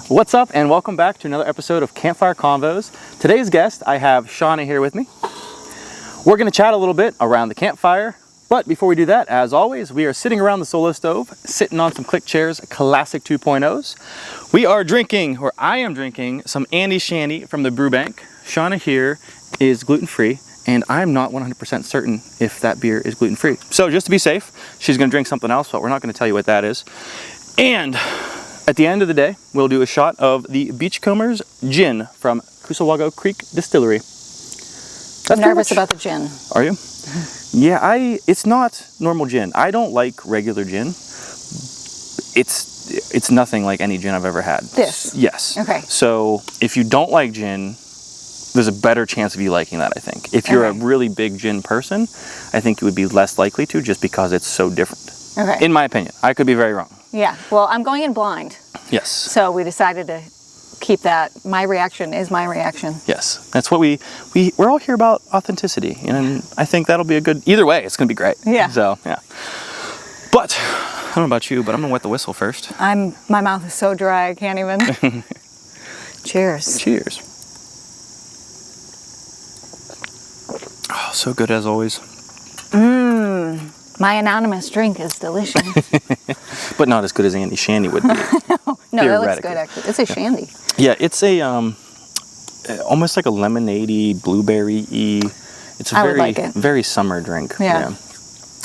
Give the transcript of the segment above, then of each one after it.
What's up, and welcome back to another episode of Campfire Convos. Today's guest, I have Shawna here with me. We're going to chat a little bit around the campfire, but before we do that, as always, we are sitting around the solo stove, sitting on some Cliq Chairs ClassiQ 2.0s. We are drinking, or I am drinking, some Andy Shandy from the Brew Bank. Shawna here is gluten-free, and I'm not 100% certain if that beer is gluten-free. So just to be safe, she's going to drink something else, but we're not going to tell you what that is. And at the end of the day, we'll do a shot of the Beachcomber's gin from Cussewago Creek Distillery. I'm nervous about the gin. Are you? Yeah, it's not normal gin. I don't like regular gin. It's nothing like any gin I've ever had. This? Yes. Okay. So if you don't like gin, there's a better chance of you liking that, I think. If you're a really big gin person, I think you would be less likely to, just because it's so different. Okay. In my opinion. I could be very wrong. Yeah. Well, I'm going in blind. Yes. So we decided to keep that. My reaction is my reaction. Yes. That's what we're all here about, authenticity. And I think that'll be a good, either way, it's going to be great. Yeah. So, yeah. But, I don't know about you, but I'm going to wet the whistle first. My mouth is so dry, I can't even. Cheers. Cheers. Oh, so good as always. My anonymous drink is delicious. But not as good as Andy Shandy would be. No, that looks good actually. It's a shandy. Yeah, it's a almost like a lemonade-y, blueberry-y. It's a very summer drink. Yeah.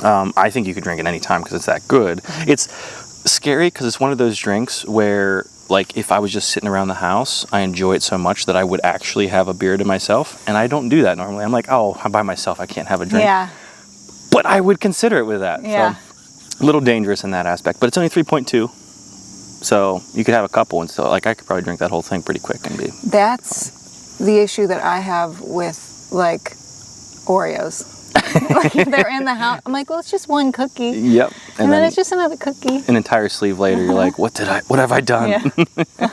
I think you could drink it any time because it's that good. It's scary because it's one of those drinks where, like, if I was just sitting around the house, I enjoy it so much that I would actually have a beer to myself, and I don't do that normally. I'm like, oh, I'm by myself, I can't have a drink. Yeah. But I would consider it with that. Yeah. So, a little dangerous in that aspect, but it's only 3.2, so you could have a couple, and so, like, I could probably drink that whole thing pretty quick and be. That's the issue that I have with, like, Oreos. Like, if they're in the house, I'm like, well, it's just one cookie. Yep. And then it's just another cookie. An entire sleeve later, you're like, what have I done? Yeah.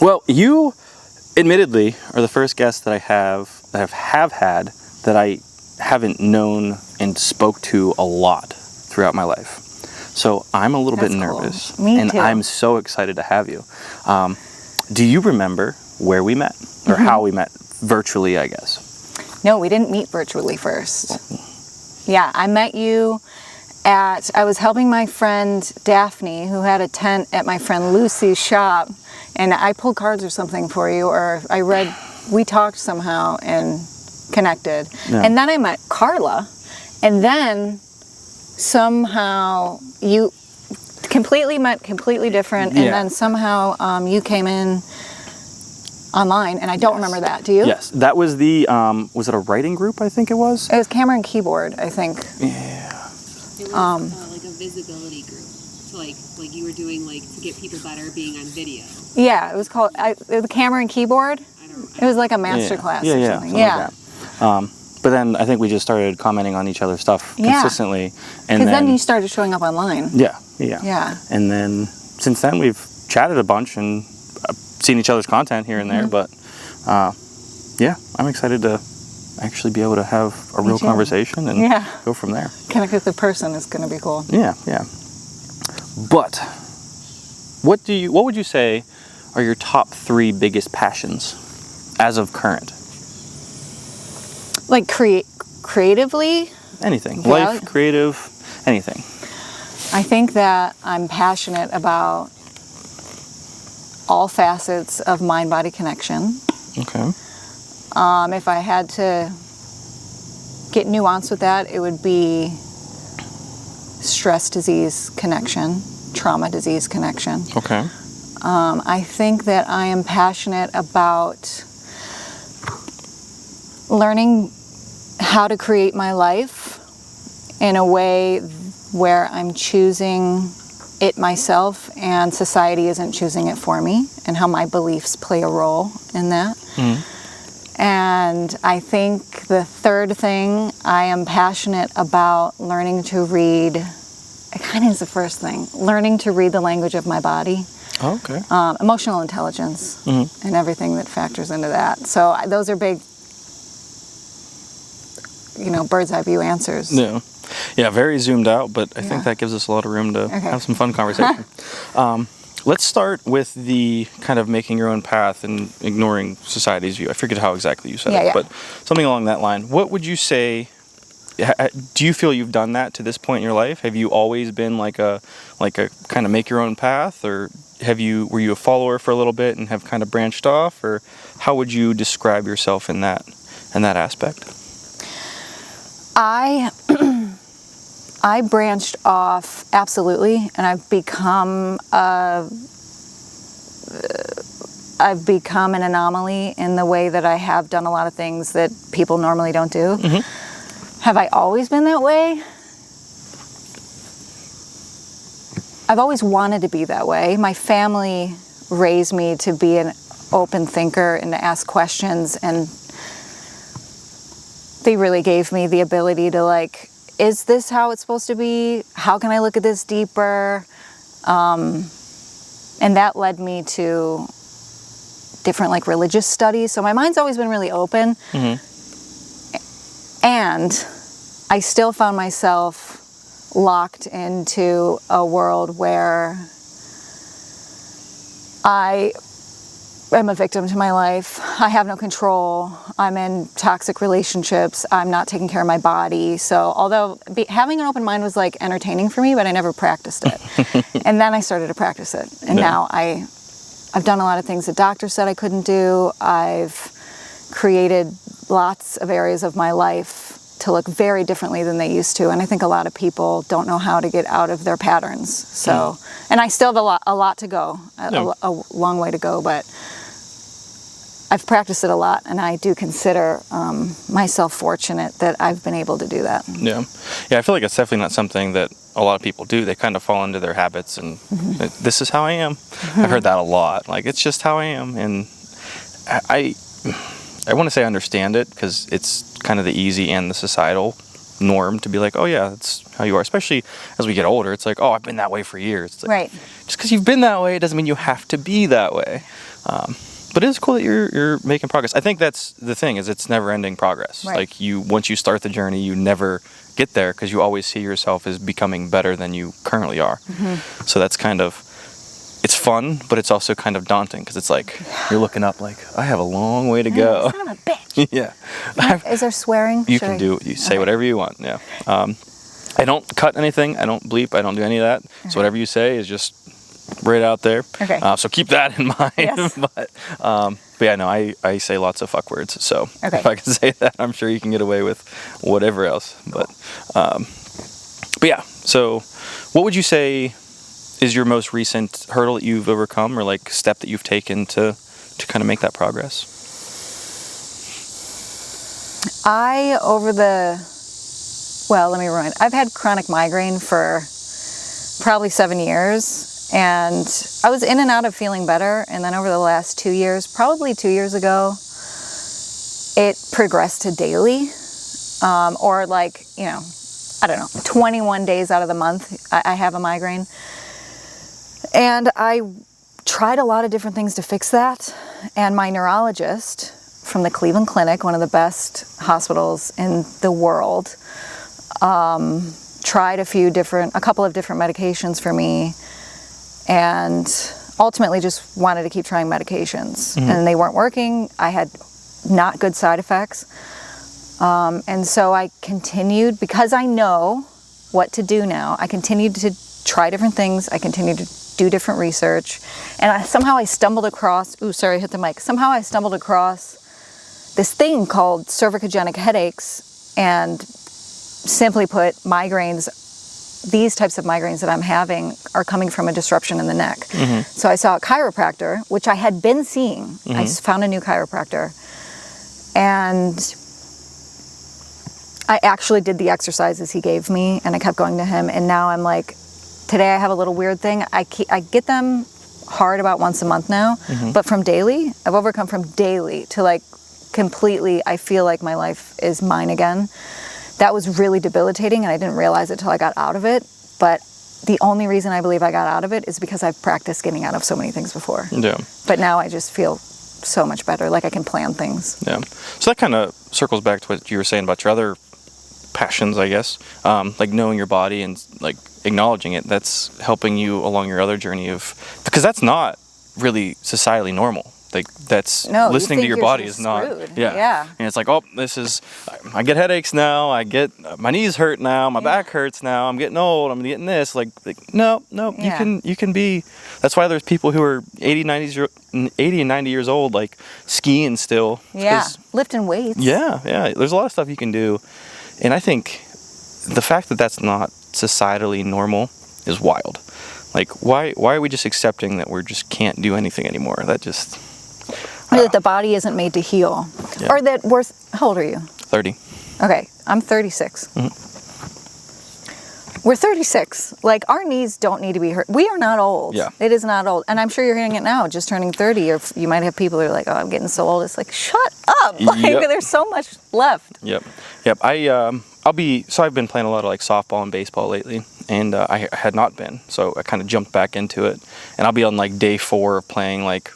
Well, you admittedly are the first guest that I have had that I haven't known and spoke to a lot throughout my life. So I'm a little bit nervous. Cool. Me and too. I'm so excited to have you. Do you remember where we met, or how we met? Virtually, I guess. No, we didn't meet virtually first. Yeah, I met you I was helping my friend Daphne, who had a tent at my friend Lucy's shop, and I pulled cards or something for you, or we talked somehow and connected. Yeah. And then I met Carla, and then somehow you met completely different, and then somehow you came in online, and I don't remember that. Do you? Yes, that was was it a writing group, I think it was? It was Camera and Keyboard, I think. Yeah. It was like a visibility group. So like you were doing, like, to get people better being on video. Yeah, it was called it was Camera and Keyboard. I don't remember. It was like a master class or something. Yeah. Like but then I think we just started commenting on each other's stuff consistently. And then you started showing up online. Yeah. And then since then we've chatted a bunch and seen each other's content here and there, but I'm excited to actually be able to have a real conversation and go from there. Connect with the person is going to be cool. Yeah. But what would you say are your top 3 biggest passions as of current? Like creatively? Anything. Life, creative, anything. I think that I'm passionate about all facets of mind-body connection. Okay. If I had to get nuanced with that, it would be stress disease connection, trauma disease connection. Okay. I think that I am passionate about learning how to create my life in a way where I'm choosing it myself and society isn't choosing it for me, and how my beliefs play a role in that. And I think the third thing, I am passionate about learning to read. It kind of is the first thing. Learning to read the language of my body. Oh, okay. Emotional intelligence and everything that factors into that. So those are big, bird's eye view answers. Yeah. Yeah, very zoomed out, but I think that gives us a lot of room to have some fun conversation. Let's start with the kind of making your own path and ignoring society's view. I forget how exactly you said it, but something along that line. What would you say? Do you feel you've done that to this point in your life? Have you always been like a kind of make your own path, or were you a follower for a little bit and have kind of branched off, or how would you describe yourself in that aspect? I branched off, absolutely, and I've become an anomaly in the way that I have done a lot of things that people normally don't do. Mm-hmm. Have I always been that way? I've always wanted to be that way. My family raised me to be an open thinker and to ask questions, and they really gave me the ability to like, is this how it's supposed to be? How can I look at this deeper? And that led me to different like religious studies. So my mind's always been really open. Mm-hmm. And I still found myself locked into a world where I am a victim to my life. I have no control. I'm in toxic relationships. I'm not taking care of my body. So although having an open mind was like entertaining for me, but I never practiced it. And then I started to practice it. And now I've done a lot of things that doctors said I couldn't do. I've created lots of areas of my life to look very differently than they used to. And I think a lot of people don't know how to get out of their patterns. So, and I still have a lot to go, a long way to go, but I've practiced it a lot, and I do consider myself fortunate that I've been able to do that. Yeah, I feel like it's definitely not something that a lot of people do. They kind of fall into their habits, and this is how I am. Mm-hmm. I've heard that a lot. Like, it's just how I am, and I want to say I understand it, because it's kind of the easy and the societal norm to be like, oh yeah, that's how you are. Especially as we get older, it's like, oh, I've been that way for years. It's like, right. Just because you've been that way, it doesn't mean you have to be that way. But it is cool that you're making progress. I think that's the thing, is it's never-ending progress. Right. Like, once you start the journey, you never get there, because you always see yourself as becoming better than you currently are. Mm-hmm. So that's kind of, it's fun, but it's also kind of daunting, because it's like, you're looking up like, I have a long way to go. Son of a bitch. Yeah. Is there swearing? You can say whatever you want, yeah. I don't cut anything, I don't bleep, I don't do any of that. Okay. So whatever you say is just right out there. Okay. So keep that in mind. Yes. But yeah, no, I say lots of fuck words. So if I can say that, I'm sure you can get away with whatever else. But yeah, so what would you say is your most recent hurdle that you've overcome, or like step that you've taken to kind of make that progress? Let me rewind. I've had chronic migraine for probably 7 years. And I was in and out of feeling better, and then over the last 2 years, probably 2 years ago, it progressed to daily, or like, 21 days out of the month, I have a migraine. And I tried a lot of different things to fix that, and my neurologist from the Cleveland Clinic, one of the best hospitals in the world, tried a couple of different medications for me, and ultimately just wanted to keep trying medications. Mm-hmm. And they weren't working. I had not good side effects. And so I continued, because I know what to do now, I continued to try different things. I continued to do different research. And somehow I stumbled across, somehow I stumbled across this thing called cervicogenic headaches. And simply put, migraines, these types of migraines that I'm having are coming from a disruption in the neck. Mm-hmm. So I saw a chiropractor, which I had been seeing. Mm-hmm. I found a new chiropractor. And I actually did the exercises he gave me, and I kept going to him. And now I'm like, today I have a little weird thing. I get them hard about once a month now. Mm-hmm. But from daily, I've overcome from daily to like completely, I feel like my life is mine again. That was really debilitating, and I didn't realize it till I got out of it. But the only reason I believe I got out of it is because I've practiced getting out of so many things before. Yeah. But now I just feel so much better, like I can plan things. Yeah. So that kind of circles back to what you were saying about your other passions, I guess. Like knowing your body, and like acknowledging it, that's helping you along your other journey because that's not really societally normal. Like that's listening to your body is not. Yeah. And it's like, oh, I get headaches now. I get my knees hurt now. My back hurts now. I'm getting old. I'm getting this. Like no. You can be. That's why there's people who are 80 and 90 years old, like skiing still. Yeah. Lifting weights. Yeah. There's a lot of stuff you can do, and I think the fact that that's not societally normal is wild. Like why are we just accepting that we just can't do anything anymore? That just. Or that the body isn't made to heal. Yeah. Or that how old are you? 30. Okay, I'm 36. Mm-hmm. We're 36. Like, our knees don't need to be hurt. We are not old. Yeah. It is not old. And I'm sure you're hearing it now, just turning 30. Or you might have people who are like, oh, I'm getting so old. It's like, shut up. Like, there's so much left. Yep. I've been playing a lot of like softball and baseball lately. And I had not been. So I kind of jumped back into it. And I'll be on like day 4 of playing like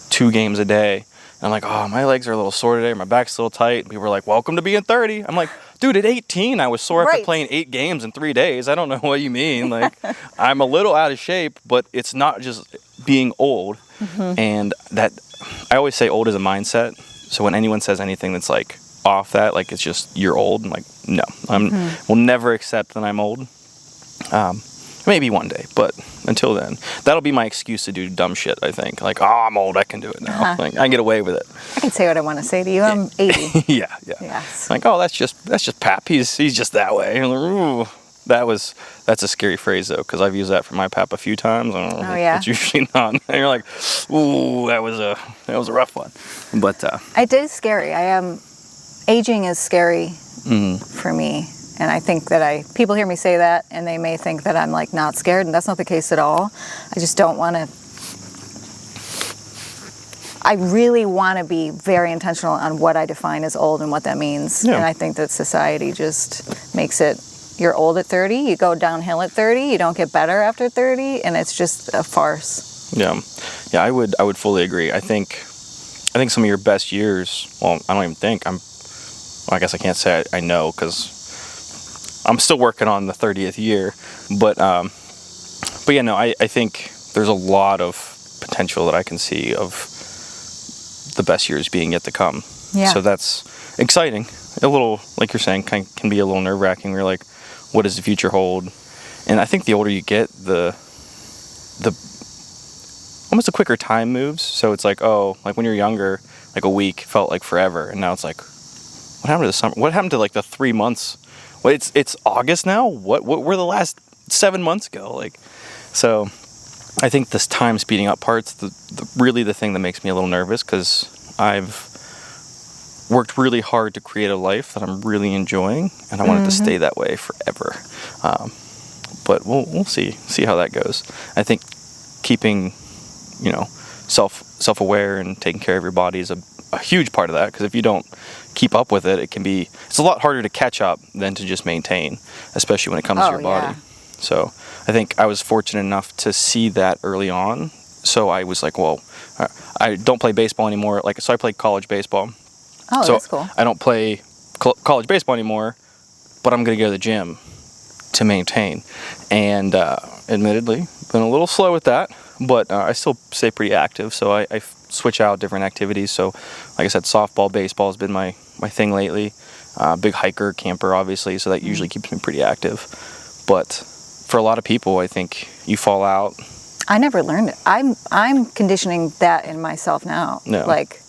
2 games a day. And I'm like, oh, my legs are a little sore today. My back's a little tight. People were like, welcome to being 30. I'm like, dude, at 18, I was sore after playing 8 games in 3 days. I don't know what you mean. Like, I'm a little out of shape, but it's not just being old. Mm-hmm. And that, I always say old is a mindset. So when anyone says anything that's like off that, like it's just, you're old. I'm like, no, will never accept that I'm old. Maybe one day, but until then, that'll be my excuse to do dumb shit, I think. Like, oh, I'm old, I can do it now. Like, I can get away with it. I can say what I want to say to you. I'm 80. Yeah. Yes. Like, oh, that's just Pap. He's just that way. Like, ooh, that's a scary phrase, though, because I've used that for my Pap a few times. It's usually not. And you're like, ooh, that was a rough one. But it is scary. Aging is scary for me. And I think that people hear me say that, and they may think that I'm like not scared, and that's not the case at all. I just don't want to. I really want to be very intentional on what I define as old and what that means. Yeah. And I think that society just makes it, you're old at 30, you go downhill at 30, you don't get better after 30, and it's just a farce. Yeah, I would fully agree. I think some of your best years. Well, I don't even think I guess I can't say I know because I'm still working on the 30th year, but yeah, no, I think there's a lot of potential that I can see of the best years being yet to come. Yeah. So that's exciting. A little, like you're saying, can be a little nerve-wracking. We're like, what does the future hold? And I think the older you get, the almost the quicker time moves. So it's like, oh, like when you're younger, like a week felt like forever, and now it's like, what happened to the summer? What happened to like the 3 months? Well, it's August now. What were the last 7 months ago? Like, so I think this time speeding up part's really the thing that makes me a little nervous, because I've worked really hard to create a life that I'm really enjoying, and I want it to stay that way forever. But we'll see how that goes. I think keeping, self-aware and taking care of your body is a huge part of that, because if you don't keep up with it, it's a lot harder to catch up than to just maintain, especially when it comes to your body. Yeah. So I think I was fortunate enough to see that early on. So I was like, well, I don't play baseball anymore. So I played college baseball. Oh, so that's cool. I don't play college baseball anymore, but I'm going to go to the gym to maintain. And admittedly, been a little slow with that, but I still stay pretty active. So I switch out different activities. So like I said, softball, baseball has been my thing lately. Big hiker, camper, obviously. So that usually keeps me pretty active. But for a lot of people, I think you fall out. I never learned it. I'm conditioning that in myself now. No. Like,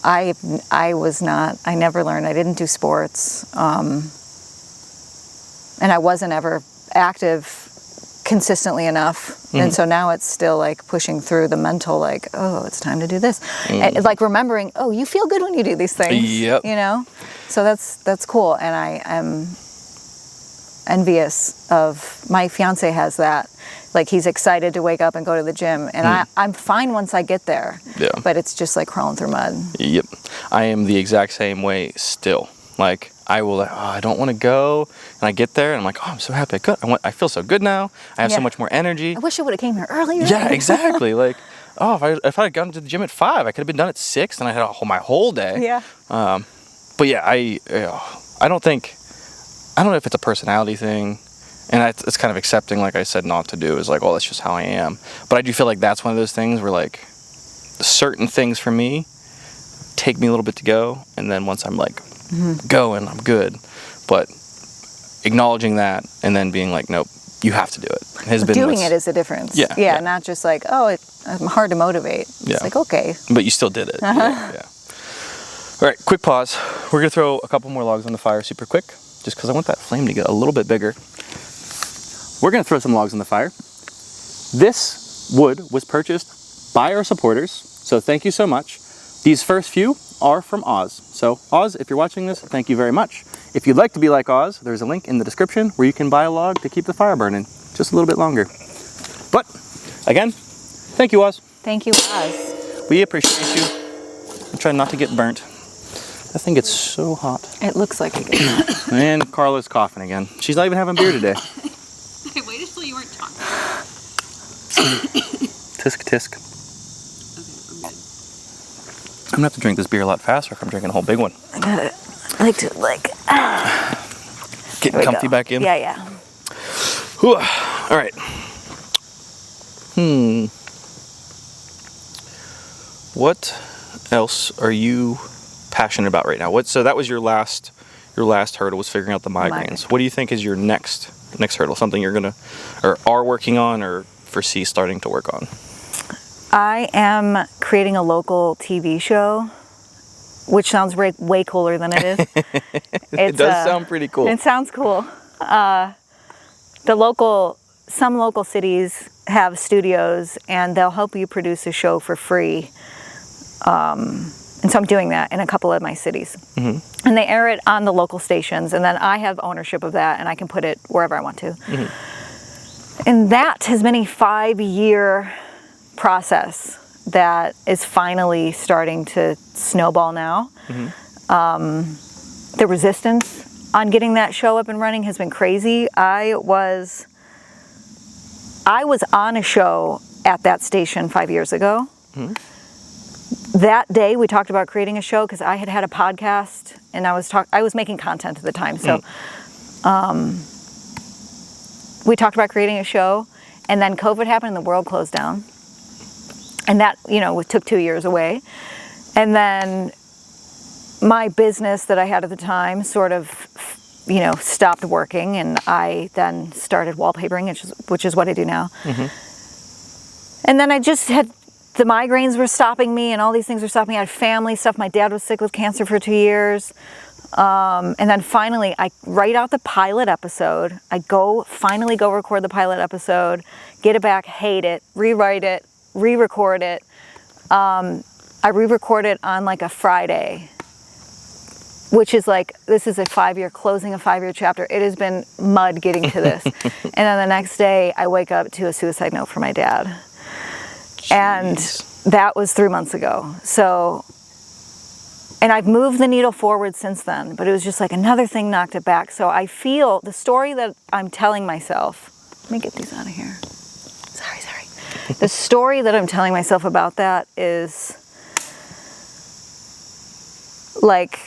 I never learned. I didn't do sports. And I wasn't ever active consistently enough. And so now it's still like pushing through the mental, like, oh, it's time to do this. And like remembering, oh, you feel good when you do these things. Yep. So that's cool. And I am envious of, my fiance has that. Like, he's excited to wake up and go to the gym. And I'm fine once I get there. Yeah. But it's just like crawling through mud. Yep. I am the exact same way still. Like, I will, I don't want to go. And I get there and I'm like, oh, I'm so happy. I feel so good now. I have so much more energy. I wish I would have came here earlier. Yeah, exactly. Like, oh, if I had gone to the gym at 5, I could have been done at 6 and I had my whole day. Yeah. But yeah, I don't know if it's a personality thing. And it's kind of accepting, like I said, not to do is like, oh, that's just how I am. But I do feel like that's one of those things where like certain things for me take me a little bit to go, and then once I'm like going, I'm good. But acknowledging that and then being like, nope, you have to do it. Has been doing it is a difference. Yeah, not just like, oh, I'm hard to motivate. It's like, okay. But you still did it. Yeah. All right, quick pause. We're gonna throw a couple more logs on the fire super quick, just because I want that flame to get a little bit bigger. We're gonna throw some logs on the fire. This wood was purchased by our supporters, so thank you so much. These first few are from Oz. So Oz, if you're watching this, thank you very much. If you'd like to be like Oz, there's a link in the description where you can buy a log to keep the fire burning just a little bit longer. But again, thank you, Oz. Thank you, Oz. We appreciate you. I'm trying not to get burnt. I think it's so hot. It looks like it gets hot. And Carla's coughing again. She's not even having beer today. I waited till you weren't talking. Tisk tisk. Okay, I'm good. I'm gonna have to drink this beer a lot faster if I'm drinking a whole big one. I like to Getting comfy back in. Yeah. Whew. All right. What else are you passionate about right now? So that was your last hurdle, was figuring out the migraines. What do you think is your next hurdle? Something you're gonna or are working on or foresee starting to work on? I am creating a local TV show, which sounds way cooler than it is. It does sound pretty cool. It sounds cool. Some local cities have studios, and they'll help you produce a show for free. And so I'm doing that in a couple of my cities. Mm-hmm. And they air it on the local stations, and then I have ownership of that, and I can put it wherever I want to. Mm-hmm. And that has been a 5-year process that is finally starting to snowball now. Mm-hmm. The resistance on getting that show up and running has been crazy. I was on a show at that station 5 years ago. Mm-hmm. That day we talked about creating a show because I had a podcast and I was making content at the time. So we talked about creating a show, and then COVID happened and the world closed down. And that, took 2 years away. And then my business that I had at the time sort of, stopped working, and I then started wallpapering, which is what I do now. Mm-hmm. And then I just had, the migraines were stopping me, and all these things were stopping me. I had family stuff. My dad was sick with cancer for 2 years. And then finally, I write out the pilot episode. I finally go record the pilot episode, get it back, hate it, rewrite it, re-record it. I re-record it on like a Friday, which is like, this is closing a 5-year chapter. It has been mud getting to this. And then the next day I wake up to a suicide note from my dad. Jeez. And that was 3 months ago. So, and I've moved the needle forward since then, but it was just like another thing knocked it back. So I feel the story that I'm telling myself, let me get these out of here. Sorry. The story that I'm telling myself about that is like,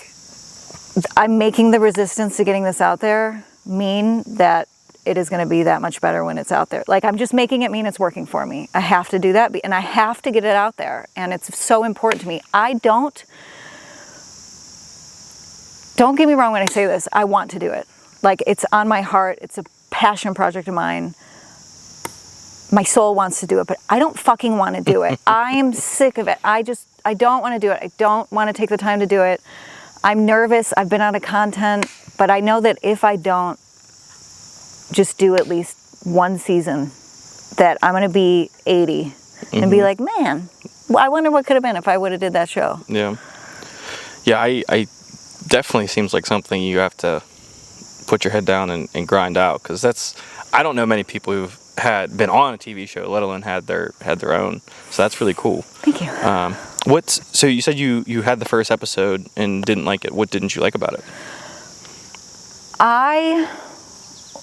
I'm making the resistance to getting this out there mean that it is going to be that much better when it's out there. Like, I'm just making it mean it's working for me. I have to do that, and I have to get it out there, and it's so important to me. Don't get me wrong when I say this. I want to do it. Like, it's on my heart. It's a passion project of mine. My soul wants to do it, but I don't fucking want to do it. I am sick of it. I don't want to do it. I don't want to take the time to do it. I'm nervous. I've been out of content, but I know that if I don't just do at least one season, that I'm going to be 80 and be like, man, I wonder what could have been if I would have did that show. Yeah. Yeah, I definitely seems like something you have to put your head down and grind out, because I don't know many people who've been on a TV show, let alone had their own. So that's really cool. Thank you. So you said you had the first episode and didn't like it. What didn't you like about it? I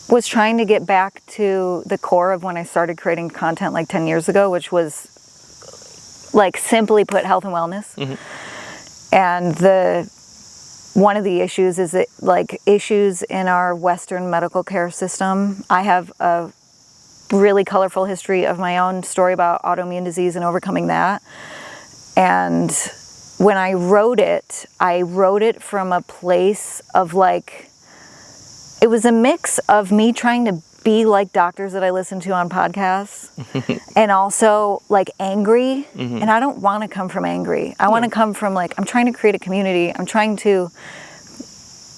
was trying to get back to the core of when I started creating content like 10 years ago, which was like, simply put, health and wellness. Mm-hmm. And one of the issues is that, like, issues in our Western medical care system. I have a really colorful history of my own story about autoimmune disease and overcoming that. And when I wrote it from a place of, like, it was a mix of me trying to be like doctors that I listen to on podcasts and also, like, angry. And I don't want to come from angry. I want to come from, like, I'm trying to create a community. I'm trying to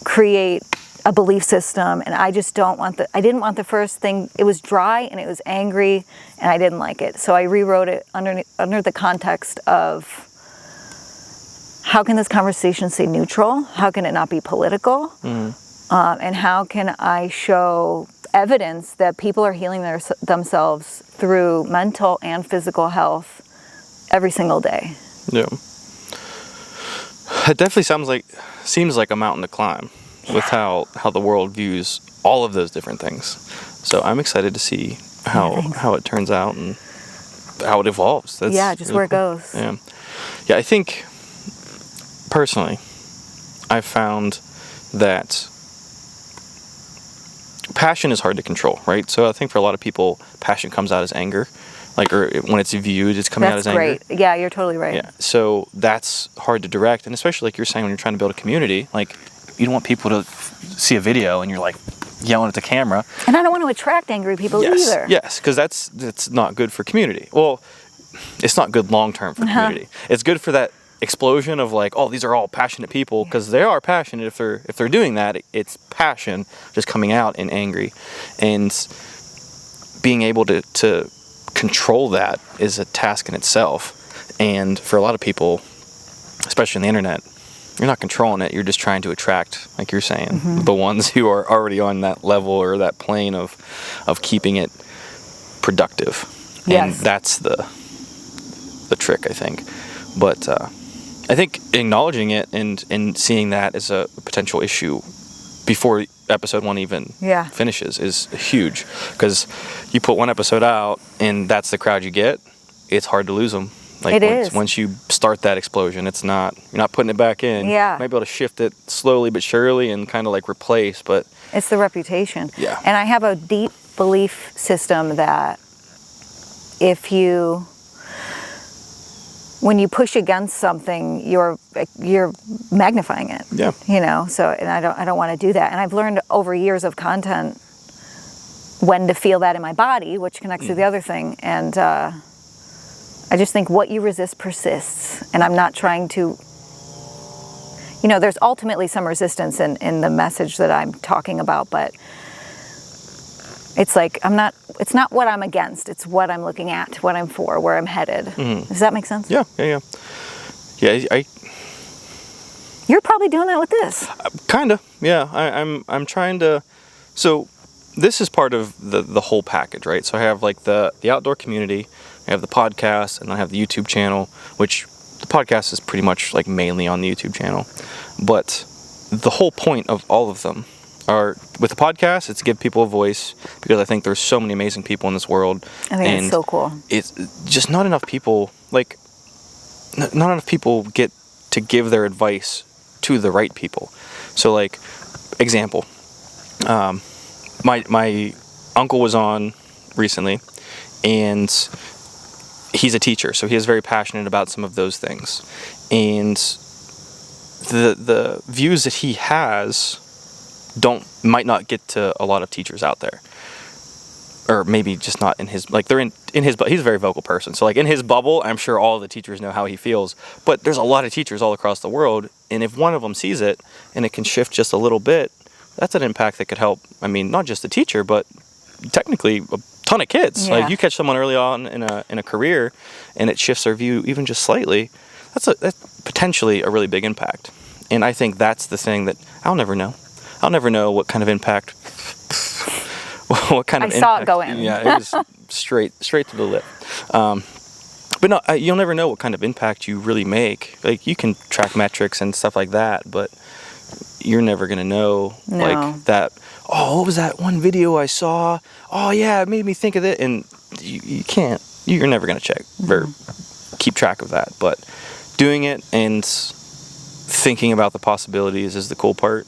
create a belief system, and I just I didn't want the first thing. It was dry and it was angry and I didn't like it. So I rewrote it under the context of, how can this conversation stay neutral? How can it not be political? And how can I show evidence that people are healing themselves through mental and physical health every single day? Yeah. It definitely seems like a mountain to climb with how the world views all of those different things. So I'm excited to see how it turns out and how it evolves. That's just really where it cool. goes. Yeah, I think personally, I've found that passion is hard to control, right? So I think for a lot of people, passion comes out as anger. Like, or when it's viewed, it's coming out as anger. That's great. Yeah, you're totally right. Yeah, so that's hard to direct, and especially like you're saying, when you're trying to build a community, like, you don't want people to see a video and you're like yelling at the camera. And I don't want to attract angry people either. Yes, because that's not good for community. Well, it's not good long term for community. It's good for that explosion of, like, oh, these are all passionate people, because they are passionate. If they're doing that, it's passion just coming out in angry, and being able to control that is a task in itself. And for a lot of people, especially on the internet, you're not controlling it. You're just trying to attract, like you're saying, the ones who are already on that level or that plane of keeping it productive. Yes. And that's the trick, I think. But I think acknowledging it and seeing that as a potential issue before episode 1 even finishes is huge. Because you put one episode out and that's the crowd you get, it's hard to lose them. Like, once you start that explosion, you're not putting it back in. Yeah. You might be able to shift it slowly but surely and kind of like replace, but it's the reputation. Yeah. And I have a deep belief system that when you push against something, you're magnifying it. Yeah. You know, so, and I don't want to do that. And I've learned over years of content when to feel that in my body, which connects to the other thing. And I just think what you resist persists. And I'm not trying to, there's ultimately some resistance in the message that I'm talking about, but it's like, it's not what I'm against, it's what I'm looking at, what I'm for, where I'm headed. Does that make sense? Yeah. You're probably doing that with this. Kinda, yeah. I'm trying to, so this is part of the whole package, right? So I have, like, the outdoor community, I have the podcast, and I have the YouTube channel, which the podcast is pretty much, like, mainly on the YouTube channel. But the whole point of all of them are, with the podcast, it's to give people a voice, because I think there's so many amazing people in this world. I think it's so cool. It's just not enough people, like, not enough people get to give their advice to the right people. So, like, example, my uncle was on recently, and he's a teacher, so he is very passionate about some of those things. And the views that he has might not get to a lot of teachers out there, or maybe just not in his, like, they're in his, he's a very vocal person, so, like, in his bubble, I'm sure all the teachers know how he feels, but there's a lot of teachers all across the world, and if one of them sees it and it can shift just a little bit, that's an impact that could help, I mean, not just the teacher, but technically a ton of kids. Like, you catch someone early on in a career and it shifts their view even just slightly, that's potentially a really big impact. And I think that's the thing that I'll never know what kind of impact. I saw it go in. Yeah, it was straight to the lip. But no, you'll never know what kind of impact you really make. Like, you can track metrics and stuff like that, but you're never gonna know, like, that. Oh, what was that one video I saw? Oh yeah, it made me think of it. And you can't. You're never gonna check or keep track of that. But doing it and thinking about the possibilities is the cool part.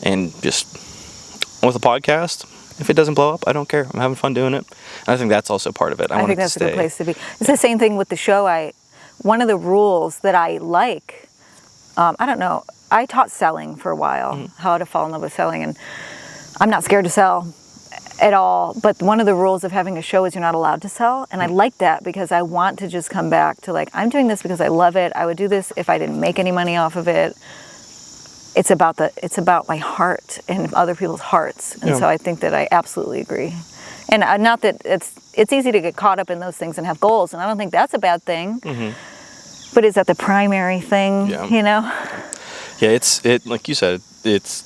And just with a podcast, if it doesn't blow up, I don't care. I'm having fun doing it. And I think that's also part of it. I think that's a good place to be. It's the same thing with the show. One of the rules that I like, I don't know, I taught selling for a while, how to fall in love with selling, and I'm not scared to sell at all. But one of the rules of having a show is you're not allowed to sell, and I like that because I want to just come back to like, I'm doing this because I love it. I would do this if I didn't make any money off of it. It's about my heart and other people's hearts, and so I think that I absolutely agree. And not that it's easy to get caught up in those things and have goals, and I don't think that's a bad thing. But is that the primary thing? You know? Yeah, it's like you said, it's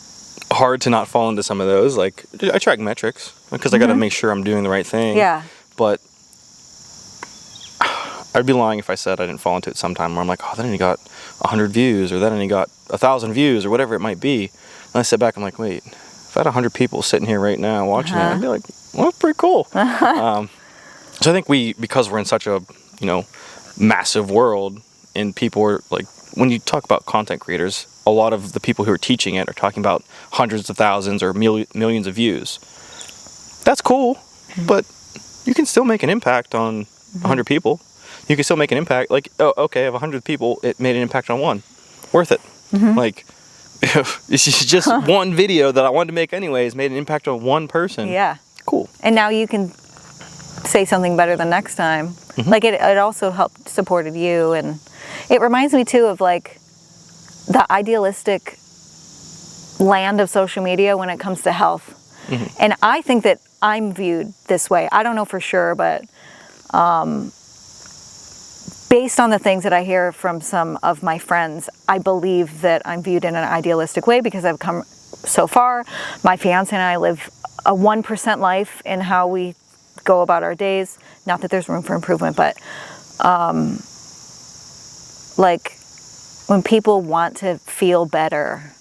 hard to not fall into some of those. Like I track metrics because I got to make sure I'm doing the right thing. Yeah. But I'd be lying if I said I didn't fall into it sometime where I'm like, oh, that only got 100 views, or that only got 1,000 views, or whatever it might be. And I sit back, I'm like, wait, if I had 100 people sitting here right now watching it, I'd be like, well, that's pretty cool. So I think because we're in such a, massive world, and people are like, when you talk about content creators, a lot of the people who are teaching it are talking about hundreds of thousands or millions of views. That's cool, but you can still make an impact on 100 people. You can still make an impact. Like, oh, okay, of 100 people, it made an impact on one. Worth it. Like, this is just one video that I wanted to make anyways, made an impact on one person. Yeah. Cool. And now you can say something better the next time. Like, it also helped, supported you. And it reminds me, too, of, like, the idealistic land of social media when it comes to health. And I think that I'm viewed this way. I don't know for sure, but based on the things that I hear from some of my friends, I believe that I'm viewed in an idealistic way because I've come so far. My fiance and I live a 1% life in how we go about our days. Not that there's room for improvement, but like when people want to feel better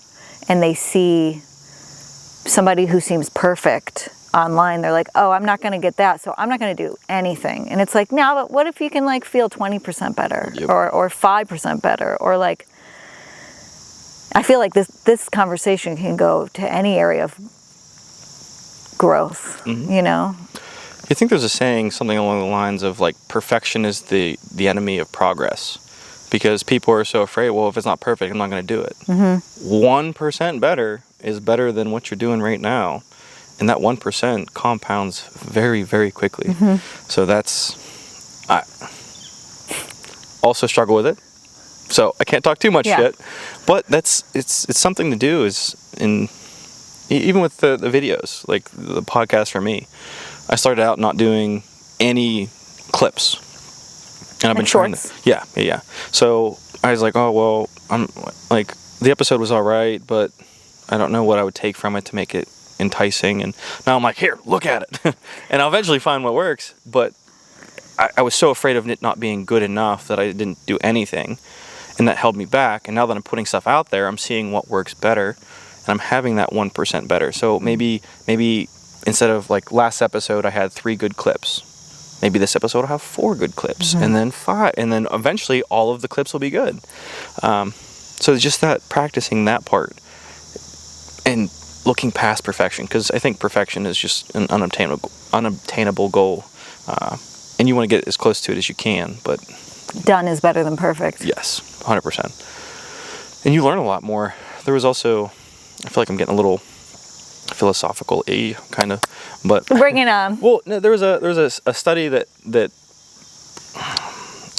and they see somebody who seems perfect online, they're like, oh, I'm not going to get that, so I'm not going to do anything. And it's like, no, but what if you can like feel 20% better or 5% better? Or like, I feel like this conversation can go to any area of growth, I think there's a saying, something along the lines of like, perfection is the enemy of progress. Because people are so afraid, well, if it's not perfect, I'm not going to do it. 1% better is better than what you're doing right now. And that 1% compounds very, very quickly. So I also struggle with it. So I can't talk too much shit. But it's something to do even with the videos, like the podcast for me. I started out not doing any clips. And I've been trying to. Yeah. So I was like, oh, well, I'm like, the episode was all right, but I don't know what I would take from it to make it enticing. And now I'm like, here, look at it. And I'll eventually find what works. But I was so afraid of it not being good enough that I didn't do anything. And that held me back. And now that I'm putting stuff out there, I'm seeing what works better. And I'm having that 1% better. So maybe instead of like last episode, I had 3 good clips. Maybe this episode will have 4 good clips, and then 5, and then eventually all of the clips will be good. So it's just that practicing that part and looking past perfection, because I think perfection is just an unobtainable goal, and you want to get as close to it as you can. But done is better than perfect. Yes, 100%. And you learn a lot more. There was also, I feel like I'm getting a little philosophical kind of, but bring it on. Well, no, there was a study that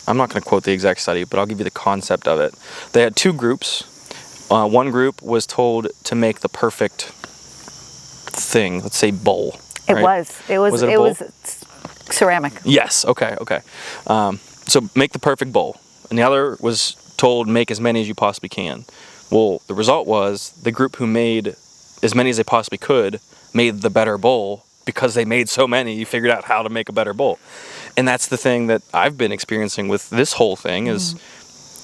I'm not going to quote the exact study, but I'll give you the concept of it. They had 2 groups. One group was told to make the perfect thing, let's say bowl. It was ceramic. Yes. Okay. So make the perfect bowl, and the other was told make as many as you possibly can. Well, the result was the group who made as many as they possibly could made the better bowl, because they made so many, you figured out how to make a better bowl. And that's the thing that I've been experiencing with this whole thing is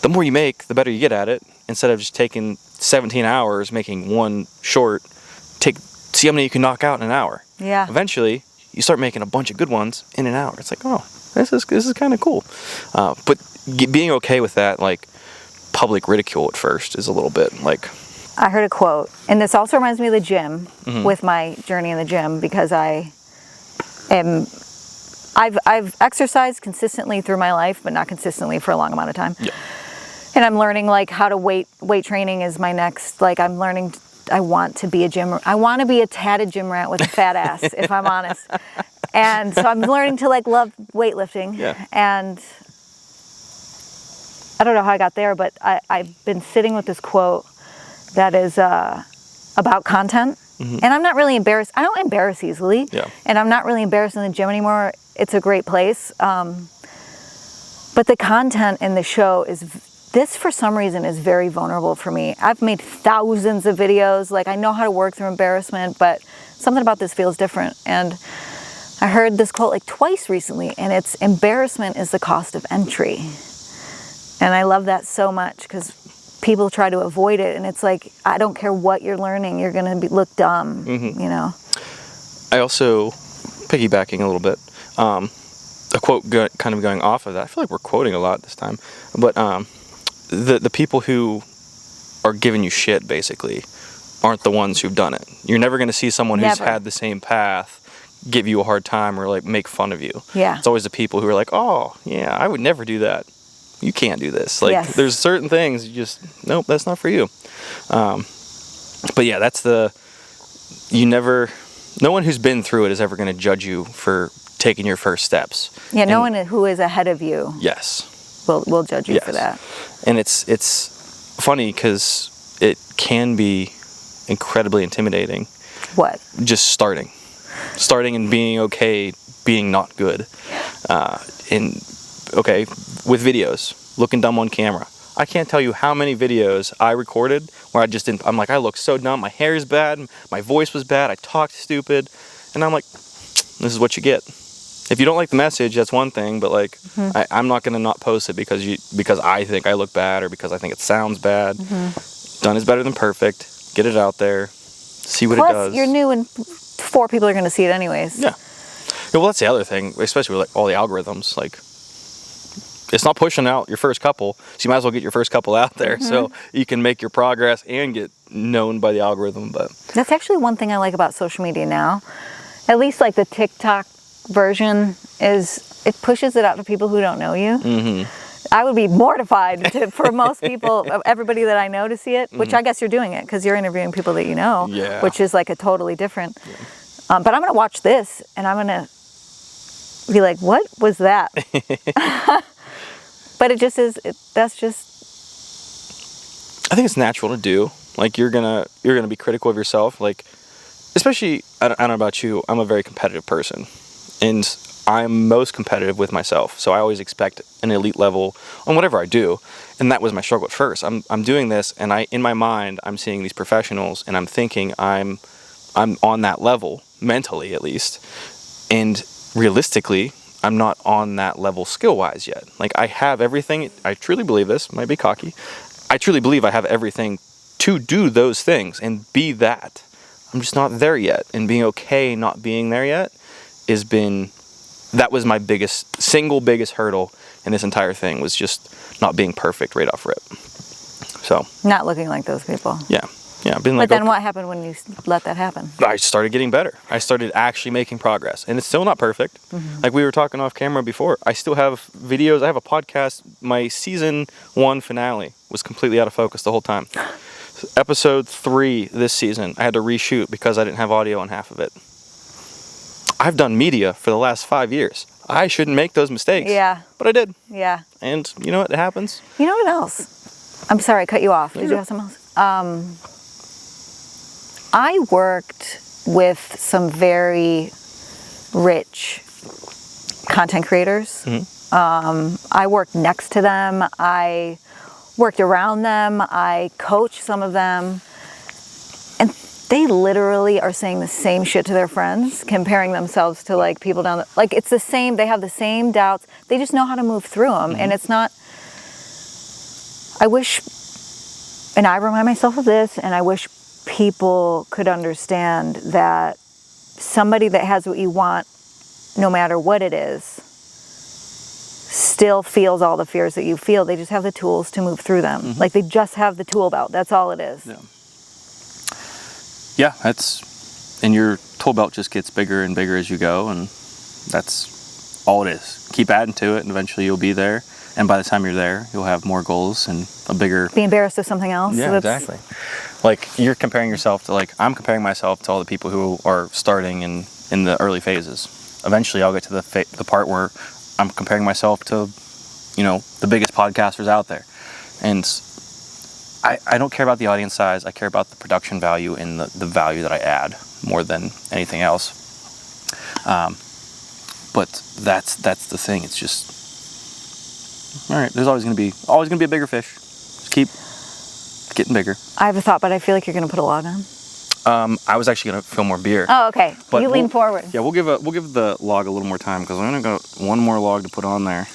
the more you make, the better you get at it. Instead of just taking 17 hours making one short, see how many you can knock out in an hour. Yeah. Eventually, you start making a bunch of good ones in an hour. It's like, oh, this is kind of cool. But being okay with that, like public ridicule at first is a little bit like... I heard a quote, and this also reminds me of the gym, with my journey in the gym, because I've exercised consistently through my life, but not consistently for a long amount of time. Yeah. And I'm learning like how to weight training is my next, like I'm learning, I want to be a tatted gym rat with a fat ass, if I'm honest. And so I'm learning to like love weightlifting. Yeah. And I don't know how I got there, but I've been sitting with this quote that is about content. And I'm not really embarrassed. I don't embarrass easily. Yeah. And I'm not really embarrassed in the gym anymore. It's a great place. But the content in the show this for some reason is very vulnerable for me. I've made thousands of videos. Like I know how to work through embarrassment, but something about this feels different. And I heard this quote like twice recently, and it's embarrassment is the cost of entry. And I love that so much because people try to avoid it, and it's like, I don't care what you're learning, you're going to look dumb, you know? I also, piggybacking a little bit, a quote kind of going off of that. I feel like we're quoting a lot this time, but the people who are giving you shit, basically, aren't the ones who've done it. You're never going to see someone who's had the same path give you a hard time or like make fun of you. Yeah. It's always the people who are like, oh, yeah, I would never do that. You can't do this. Like, there's certain things you just, nope, that's not for you. But yeah, that's no one who's been through it is ever going to judge you for taking your first steps. Yeah, no one who is ahead of you. Yes. Will judge you for that. And it's funny because it can be incredibly intimidating. What? Just starting and being okay, being not good. With videos, looking dumb on camera. I can't tell you how many videos I recorded where I'm like, I look so dumb, my hair is bad, my voice was bad, I talked stupid, and I'm like, this is what you get. If you don't like the message, that's one thing, but like, I'm not gonna not post it because I think I look bad or because I think it sounds bad. Done is better than perfect. Get it out there, see what it does. Plus, you're new and 4 people are gonna see it anyways. Yeah. Well, that's the other thing, especially with like all the algorithms, like, it's not pushing out your first couple, so you might as well get your first couple out there so you can make your progress and get known by the algorithm. But that's actually one thing I like about social media now. At least like the TikTok version is, it pushes it out to people who don't know you. I would be mortified for most people, everybody that I know, to see it, which I guess you're doing it because you're interviewing people that you know, which is like a totally different. But I'm going to watch this and I'm going to be like, what was that? But it just is. That's just. I think it's natural to do. Like you're gonna be critical of yourself. Like, especially I don't know about you. I'm a very competitive person, and I'm most competitive with myself. So I always expect an elite level on whatever I do, and that was my struggle at first. I'm doing this, and in my mind I'm seeing these professionals, and I'm thinking I'm on that level mentally at least, and realistically, I'm not on that level skill-wise yet. Like, I have everything. I truly believe this. Might be cocky. I truly believe I have everything to do those things and be that. I'm just not there yet. And being okay not being there yet that was my single biggest hurdle in this entire thing, was just not being perfect right off rip. So. Not looking like those people. Yeah. Yeah, but then what happened when you let that happen? I started getting better. I started actually making progress. And it's still not perfect. Like we were talking off camera before. I still have videos. I have a podcast. My season 1 finale was completely out of focus the whole time. Episode 3 this season, I had to reshoot because I didn't have audio on half of it. I've done media for the last 5 years. I shouldn't make those mistakes. Yeah. But I did. Yeah. And you know what? It happens. You know what else? I'm sorry, I cut you off. Did you have something else? I worked with some very rich content creators. I worked next to them. I worked around them. I coached some of them. And they literally are saying the same shit to their friends, comparing themselves to like people down the, like it's the same, they have the same doubts. They just know how to move through them. And it's not, I wish, and I remind myself of this, and I wish people could understand that somebody that has what you want, no matter what it is, still feels all the fears that you feel. They just have the tools to move through them. Like they just have the tool belt. That's all it is. Yeah, and your tool belt just gets bigger and bigger as you go, and that's all it is. Keep adding to it, and eventually you'll be there. And by the time you're there, you'll have more goals and a bigger... Be embarrassed of something else. Yeah, exactly. Like, you're comparing yourself to, like, I'm comparing myself to all the people who are starting in the early phases. Eventually, I'll get to the part where I'm comparing myself to, you know, the biggest podcasters out there. And I don't care about the audience size. I care about the production value and the value that I add more than anything else. But that's the thing. It's just... All right, there's always going to be a bigger fish. Just keep getting bigger. I have a thought, but I feel like you're going to put a log on. I was actually going to fill more beer. Oh, okay. But you lean forward. Yeah, we'll give the log a little more time because I'm going to go one more log to put on there.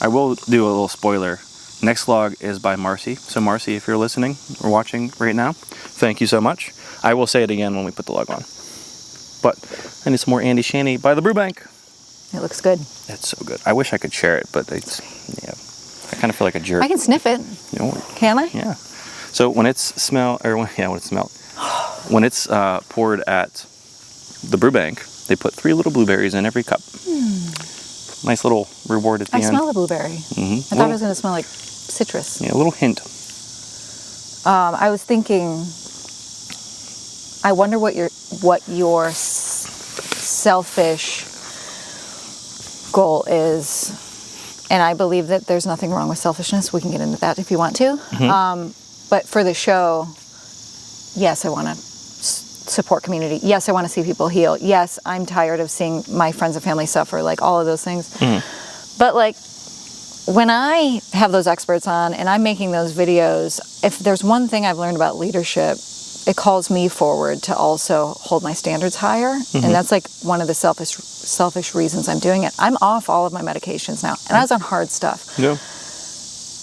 I will do a little spoiler. Next log is by Marcy. So Marcy, if you're listening or watching right now, thank you so much. I will say it again when we put the log on. But I need some more Andy Shandy by the Brew Bank. It looks good. It's so good. I wish I could share it, but I kind of feel like a jerk. I can sniff it. You know, Can I? Yeah. So when it's poured at the Brew Bank, they put 3 little blueberries in every cup. Nice little reward at the end. I smell the blueberry. I thought it was going to smell like citrus. Yeah, a little hint. I was thinking, I wonder what your selfish goal is, and I believe that there's nothing wrong with selfishness. We can get into that if you want to. But for the show, yes, I want to support community. Yes, I want to see people heal. Yes, I'm tired of seeing my friends and family suffer, like all of those things. But like when I have those experts on and I'm making those videos, if there's one thing I've learned about leadership, it calls me forward to also hold my standards higher. And that's like one of the selfish reasons I'm doing it. I'm off all of my medications now, and I was on hard stuff. Yeah.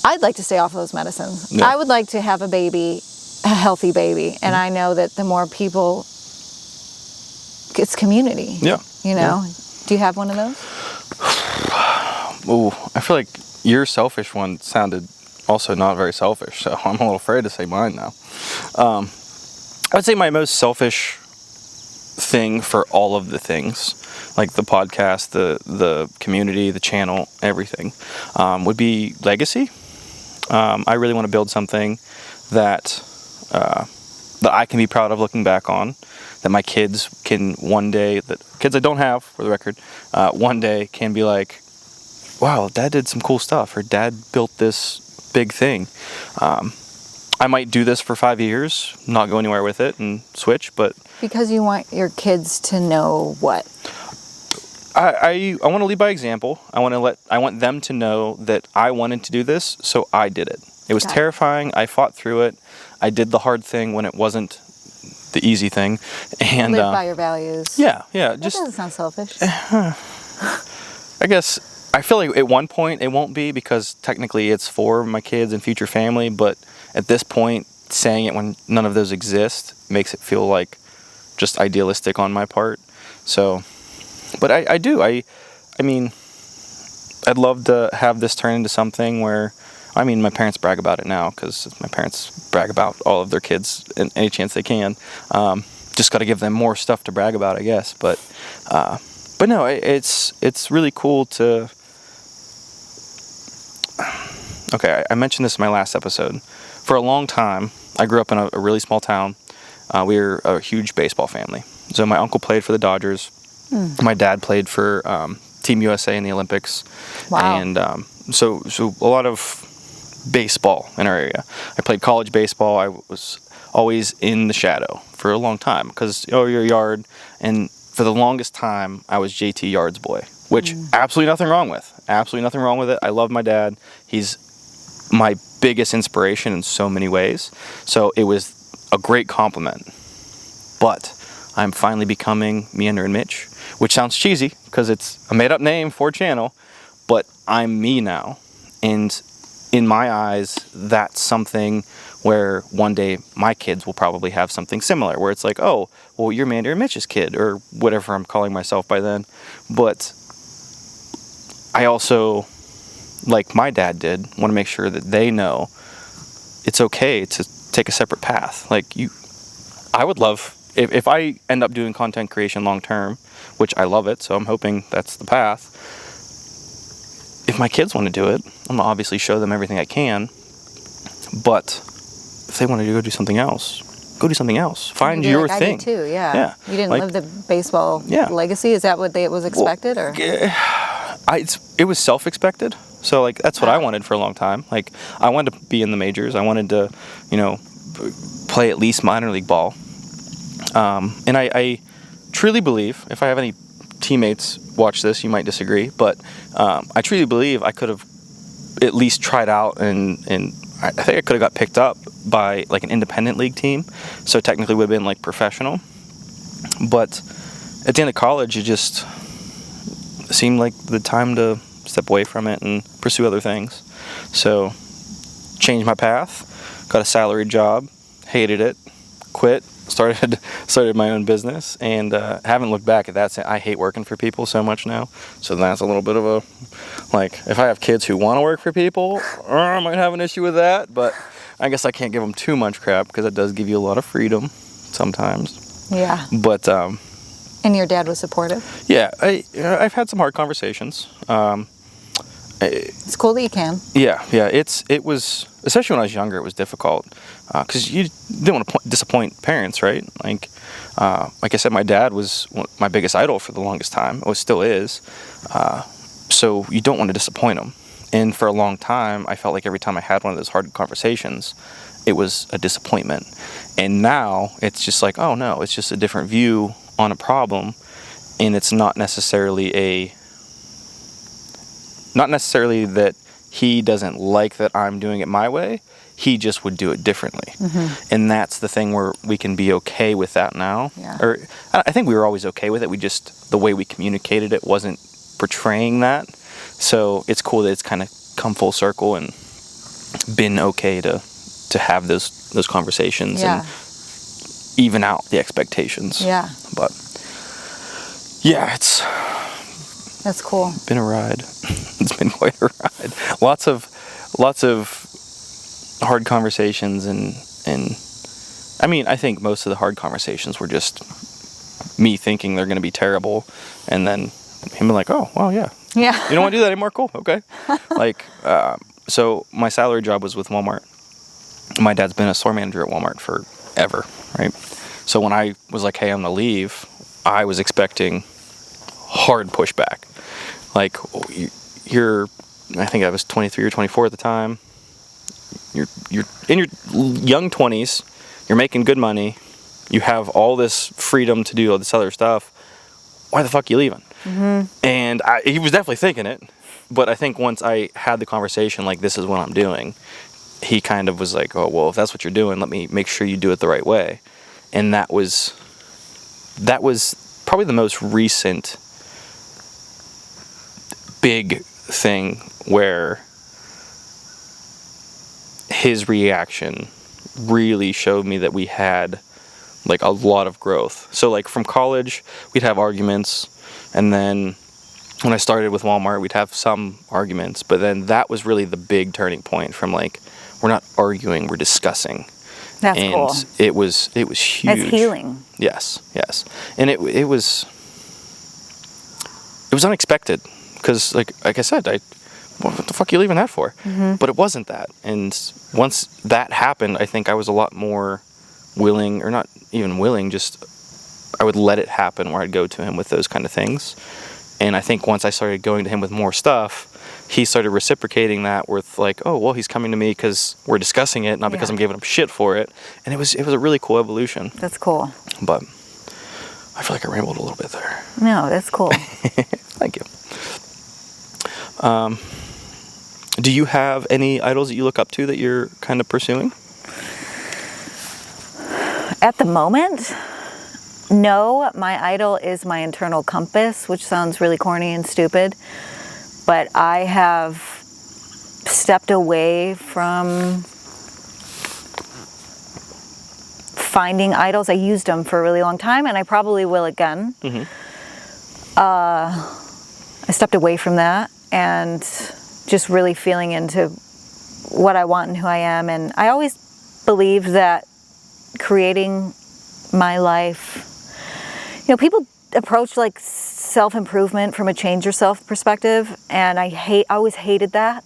I'd like to stay off of those medicines. Yeah. I would like to have a baby, a healthy baby, and I know that the more people, it's community. Yeah. You know? Do you have one of those? Oh, I feel like your selfish one sounded also not very selfish, so I'm a little afraid to say mine now. I would say my most selfish thing for all of the things, like the podcast, the community, the channel, everything, would be legacy. I really want to build something that I can be proud of looking back on, that my kids can one day, that kids I don't have, for the record, one day can be like, wow, Dad did some cool stuff, or Dad built this big thing. I might do this for 5 years, not go anywhere with it and switch, but... Because you want your kids to know what? I want to lead by example. I want them to know that I wanted to do this, so I did it. It was terrifying. I fought through it. I did the hard thing when it wasn't the easy thing. And live by your values. Yeah. That doesn't sound selfish. I guess I feel like at one point it won't be, because technically it's for my kids and future family, but at this point, saying it when none of those exist makes it feel like just idealistic on my part. So, but I do. I mean, I'd love to have this turn into something where, I mean, my parents brag about it now, because my parents brag about all of their kids in any chance they can. Just got to give them more stuff to brag about, I guess. But no, it's really cool to. Okay, I mentioned this in my last episode. For a long time, I grew up in a really small town. We were a huge baseball family. So my uncle played for the Dodgers. My dad played for Team USA in the Olympics. Wow. And so a lot of baseball in our area. I played college baseball. I was always in the shadow for a long time because, your yard. And for the longest time, I was JT Yard's boy, which absolutely nothing wrong with. Absolutely nothing wrong with it. I love my dad. He's my biggest inspiration in so many ways. So it was a great compliment. But I'm finally becoming Meanderin Mitch, which sounds cheesy because it's a made-up name for a channel, but I'm me now. And in my eyes, that's something where one day my kids will probably have something similar, where it's like, oh, well, you're Meanderin Mitch's kid, or whatever I'm calling myself by then. But I also like my dad did, want to make sure that they know it's okay to take a separate path. Like I would love, if I end up doing content creation long term, which I love it, so I'm hoping that's the path. If my kids want to do it, I'm gonna obviously show them everything I can. But if they want to go do something else, go do something else. Find your thing. I did too, yeah. You didn't live the baseball legacy? Is that what was expected? Or it was self-expected. So like that's what I wanted for a long time. Like I wanted to be in the majors. I wanted to, play at least minor league ball. And I truly believe, if I have any teammates watch this, you might disagree, but I truly believe I could have at least tried out, and I think I could have got picked up by like an independent league team. So technically would have been like professional. But at the end of college, it just seemed like the time to step away from it and pursue other things. So changed my path, got a salaried job, hated it, quit, started my own business, and haven't looked back at that. I hate working for people so much now. So that's a little bit of a, like, if I have kids who want to work for people, I might have an issue with that, but I guess I can't give them too much crap because it does give you a lot of freedom sometimes. Yeah. But and your dad was supportive? Yeah, I've had some hard conversations. It's cool that you can. Yeah. It was, especially when I was younger, it was difficult because you didn't want to disappoint parents, right? Like I said, my dad was my biggest idol for the longest time. It still is. So you don't want to disappoint him. And for a long time, I felt like every time I had one of those hard conversations, it was a disappointment. And now it's just like, oh no, it's just a different view on a problem, and it's not necessarily that he doesn't like that I'm doing it my way. He just would do it differently. Mm-hmm. And that's the thing where we can be okay with that now. Yeah. Or I think we were always okay with it. The way we communicated it wasn't portraying that. So it's cool that it's kind of come full circle and been okay to have those conversations and even out the expectations. Yeah. But yeah, that's cool. Been a ride. It's been quite a ride. Lots of hard conversations and I mean, I think most of the hard conversations were just me thinking they're going to be terrible, and then him being like, oh, well, yeah. Yeah. You don't want to do that anymore? Cool. Okay. So my salary job was with Walmart. My dad's been a store manager at Walmart forever, right? So when I was like, hey, I'm going to leave, I was expecting hard pushback. Like, I think I was 23 or 24 at the time. You're in your young 20s, you're making good money, you have all this freedom to do all this other stuff. Why the fuck are you leaving? Mm-hmm. And he was definitely thinking it, but I think once I had the conversation, like, this is what I'm doing, he kind of was like, oh, well, if that's what you're doing, let me make sure you do it the right way. And that was probably the most recent big thing where his reaction really showed me that we had like a lot of growth. So like from college, we'd have arguments, and then when I started with Walmart, we'd have some arguments, but then that was really the big turning point from like, we're not arguing, we're discussing. That's and cool. It was huge. It's healing. Yes. And it was unexpected because like I said, what the fuck are you leaving that for? Mm-hmm. But it wasn't that. And once that happened, I think I was a lot more willing, or not even willing, just I would let it happen where I'd go to him with those kind of things. And I think once I started going to him with more stuff, he started reciprocating that with like, oh, well, he's coming to me because we're discussing it, not because I'm giving him shit for it. And it was a really cool evolution. That's cool. But I feel like I rambled a little bit there. No, that's cool. Thank you. Do you have any idols that you look up to that you're kind of pursuing? At the moment, no. My idol is my internal compass, which sounds really corny and stupid. But I have stepped away from finding idols. I used them for a really long time, and I probably will again. Mm-hmm. I stepped away from that and just really feeling into what I want and who I am. And I always believed that creating my life, you know, people approach like self-improvement from a change yourself perspective, and I always hated that.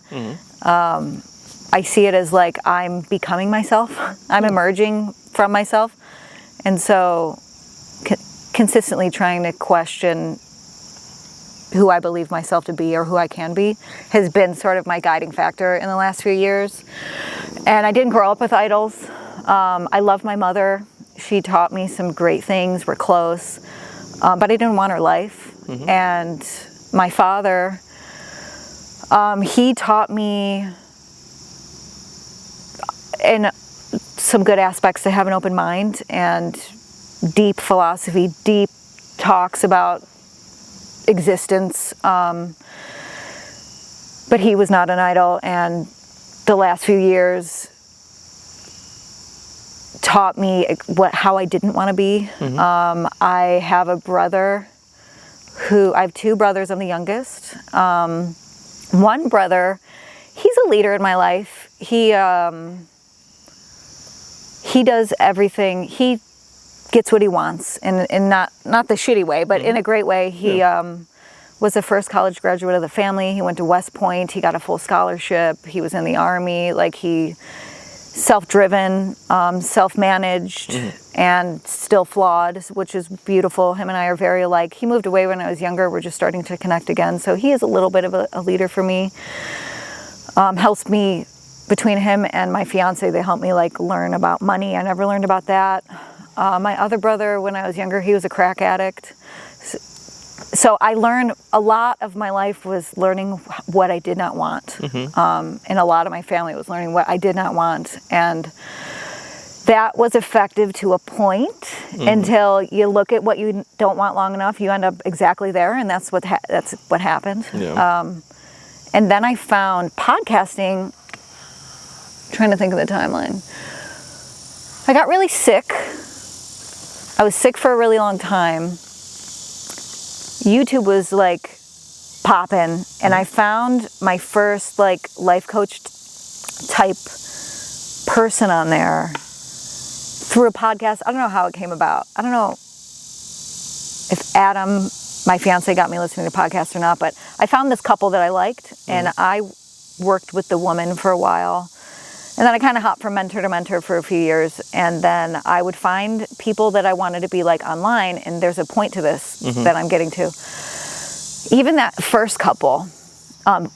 I see it as like I'm becoming myself. I'm emerging from myself. And so consistently trying to question who I believe myself to be or who I can be has been sort of my guiding factor in the last few years. And I didn't grow up with idols. I love my mother. She taught me some great things. We're close. But I didn't want her life. And my father, he taught me in some good aspects to have an open mind and deep philosophy, deep talks about existence. But he was not an idol, and the last few years taught me how I didn't want to be. I have a brother I have two brothers. I'm the youngest. One brother, he's a leader in my life. He does everything. He gets what he wants, in not the shitty way, but in a great way. He was the first college graduate of the family. He went to West Point. He got a full scholarship. He was in the Army. Like, he self-driven, self-managed, and still flawed, which is beautiful. Him and I are very alike. He moved away when I was younger. We're just starting to connect again. So he is a little bit of a leader for me. Helps me, between him and my fiance, they help me like learn about money. I never learned about that. My other brother, when I was younger, he was a crack addict. So I learned a lot of my life was learning what I did not want. And a lot of my family was learning what I did not want. And that was effective to a point until you look at what you don't want long enough, you end up exactly there. And that's what happened. Yeah. And then I found podcasting, trying to think of the timeline. I got really sick. I was sick for a really long time. YouTube was like popping, and I found my first like life coach type person on there through a podcast. I don't know how it came about. I don't know if Adam, my fiance, got me listening to podcasts or not, but I found this couple that I liked, and I worked with the woman for a while. And then I kind of hopped from mentor to mentor for a few years. And then I would find people that I wanted to be like online. And there's a point to this that I'm getting to. Even that first couple,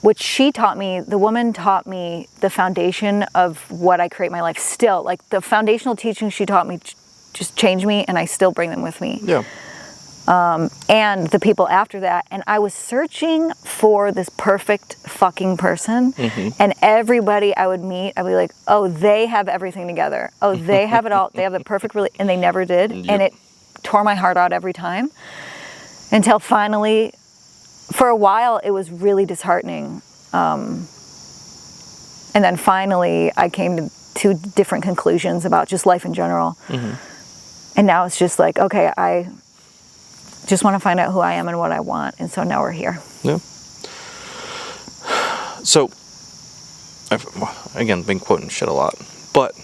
which she taught me, the woman taught me the foundation of what I create my life still. Like, the foundational teachings she taught me just changed me, and I still bring them with me. Yeah. And the people after that. And I was searching for this perfect fucking person. And everybody I would meet, I'd be like, oh, they have everything together. Oh, they have it all. They have the perfect and they never did. And it tore my heart out every time. Until finally, for a while, it was really disheartening. And then finally, I came to two different conclusions about just life in general. And now it's just like, okay, I just want to find out who I am and what I want. And so now we're here. Yeah. So, I've, again, been quoting shit a lot, but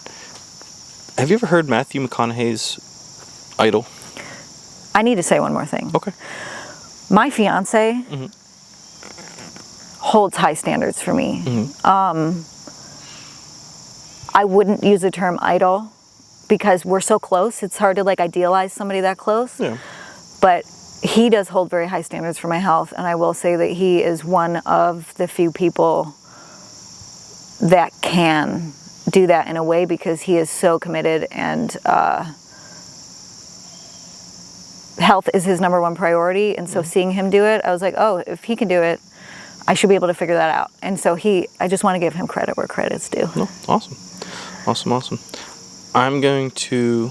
have you ever heard Matthew McConaughey's Idol? I need to say one more thing. Okay. My fiance holds high standards for me. I wouldn't use the term idol because we're so close. It's hard to like idealize somebody that close. Yeah. But he does hold very high standards for my health, and I will say that he is one of the few people that can do that in a way because he is so committed, and health is his number one priority. And so seeing him do it, I was like, oh, if he can do it, I should be able to figure that out. And so I just want to give him credit where credit's due. Oh, awesome. Awesome. I'm going to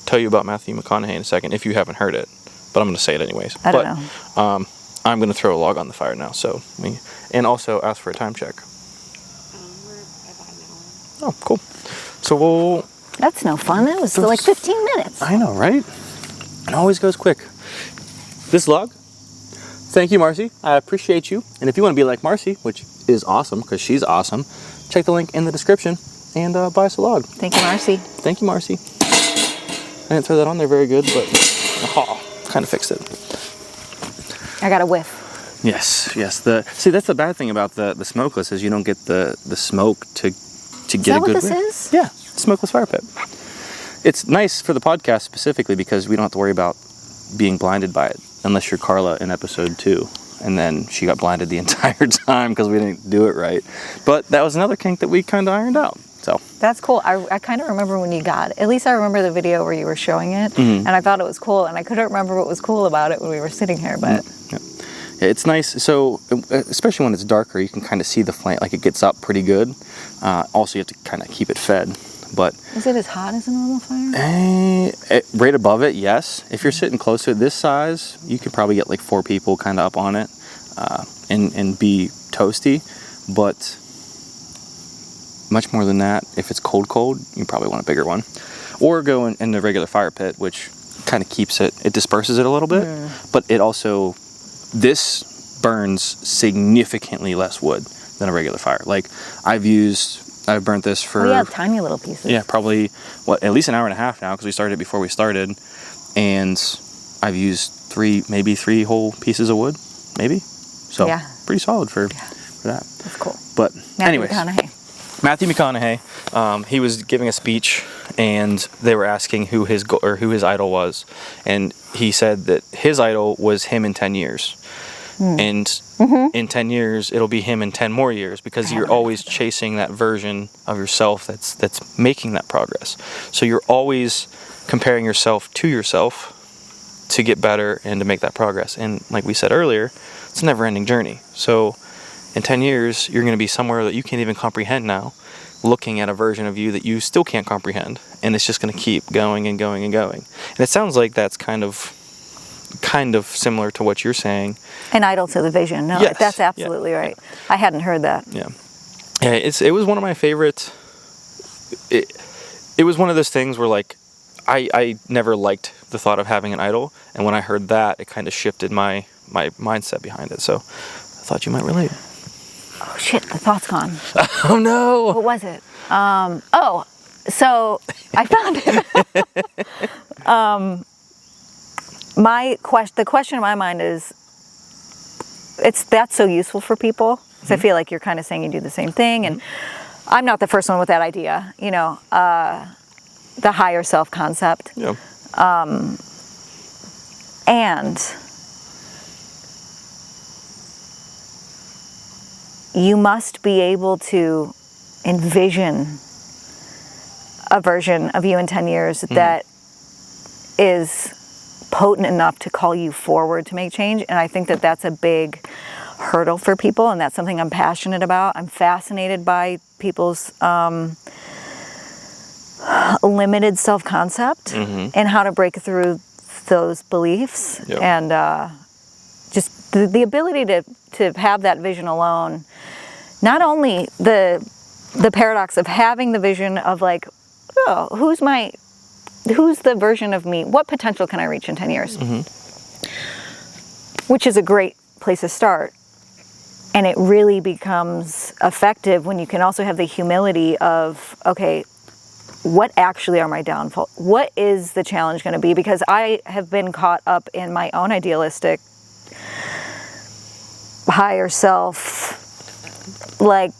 tell you about Matthew McConaughey in a second if you haven't heard it, but I'm going to say it anyways. I don't know. I'm going to throw a log on the fire now, and also ask for a time check. We're about an hour. Oh, cool. So we'll... That's no fun. That was like 15 minutes. I know, right? It always goes quick. This log, thank you, Marcy. I appreciate you. And if you want to be like Marcy, which is awesome because she's awesome. Check the link in the description and buy us a log. Thank you, Marcy. Thank you, Marcy. I didn't throw that on there very good, but kind of fixed it. I got a whiff. Yes. See, that's the bad thing about the smokeless is you don't get the smoke to get a good whiff. Is that what this is? Yeah, smokeless fire pit. It's nice for the podcast specifically because we don't have to worry about being blinded by it, unless you're Carla in episode 2, and then she got blinded the entire time because we didn't do it right. But that was another kink that we kind of ironed out. So that's cool. I kind of remember when you got it. At least I remember the video where you were showing it, and I thought it was cool, and I couldn't remember what was cool about it when we were sitting here, but... Yeah, it's nice. So, especially when it's darker, you can kind of see the flame, like it gets up pretty good. Also, you have to kind of keep it fed. But is it as hot as a normal fire? Right above it, yes. If you're sitting close to it, this size, you could probably get like 4 people kind of up on it and be toasty. But much more than that, if it's cold, you probably want a bigger one. Or go in the regular fire pit, which kind of keeps it disperses it a little bit. But it also, this burns significantly less wood than a regular fire. Like I've burnt this for... We have tiny little pieces. Yeah, probably, at least an hour and a half now, because we started it before we started. And I've used maybe three whole pieces of wood, maybe. So, pretty solid for that. That's cool. But anyways, Matthew McConaughey, he was giving a speech, and they were asking who his idol was. And he said that his idol was him in 10 years. And in 10 years, it'll be him in 10 more years because you're always chasing that version of yourself that's making that progress. So you're always comparing yourself to get better and to make that progress. And like we said earlier, it's a never-ending journey. So in 10 years, you're going to be somewhere that you can't even comprehend now, looking at a version of you that you still can't comprehend. And it's just going to keep going and going and going. And it sounds like that's kind of similar to what you're saying. An idol to the vision. No, yes. That's absolutely right. I hadn't heard that. Yeah. It was one of my favorites. It was one of those things where like I never liked the thought of having an idol, and when I heard that, it kind of shifted my mindset behind it. So I thought you might relate. Oh shit, the thought's gone. Oh no. What was it? So I found it. The question in my mind is, that's so useful for people. So I feel like you're kind of saying you do the same thing, and I'm not the first one with that idea. The higher self concept. Yeah. And you must be able to envision a version of you in 10 years that is potent enough to call you forward to make change. And I think that that's a big hurdle for people, and that's something I'm passionate about. I'm fascinated by people's limited self-concept and how to break through those beliefs. Yep. And just the ability to have that vision alone. Not only the paradox of having the vision of like, oh, who's the version of me? What potential can I reach in 10 years? Which is a great place to start. And it really becomes effective when you can also have the humility of, okay, what actually are my downfalls? What is the challenge going to be? Because I have been caught up in my own idealistic, higher self, like,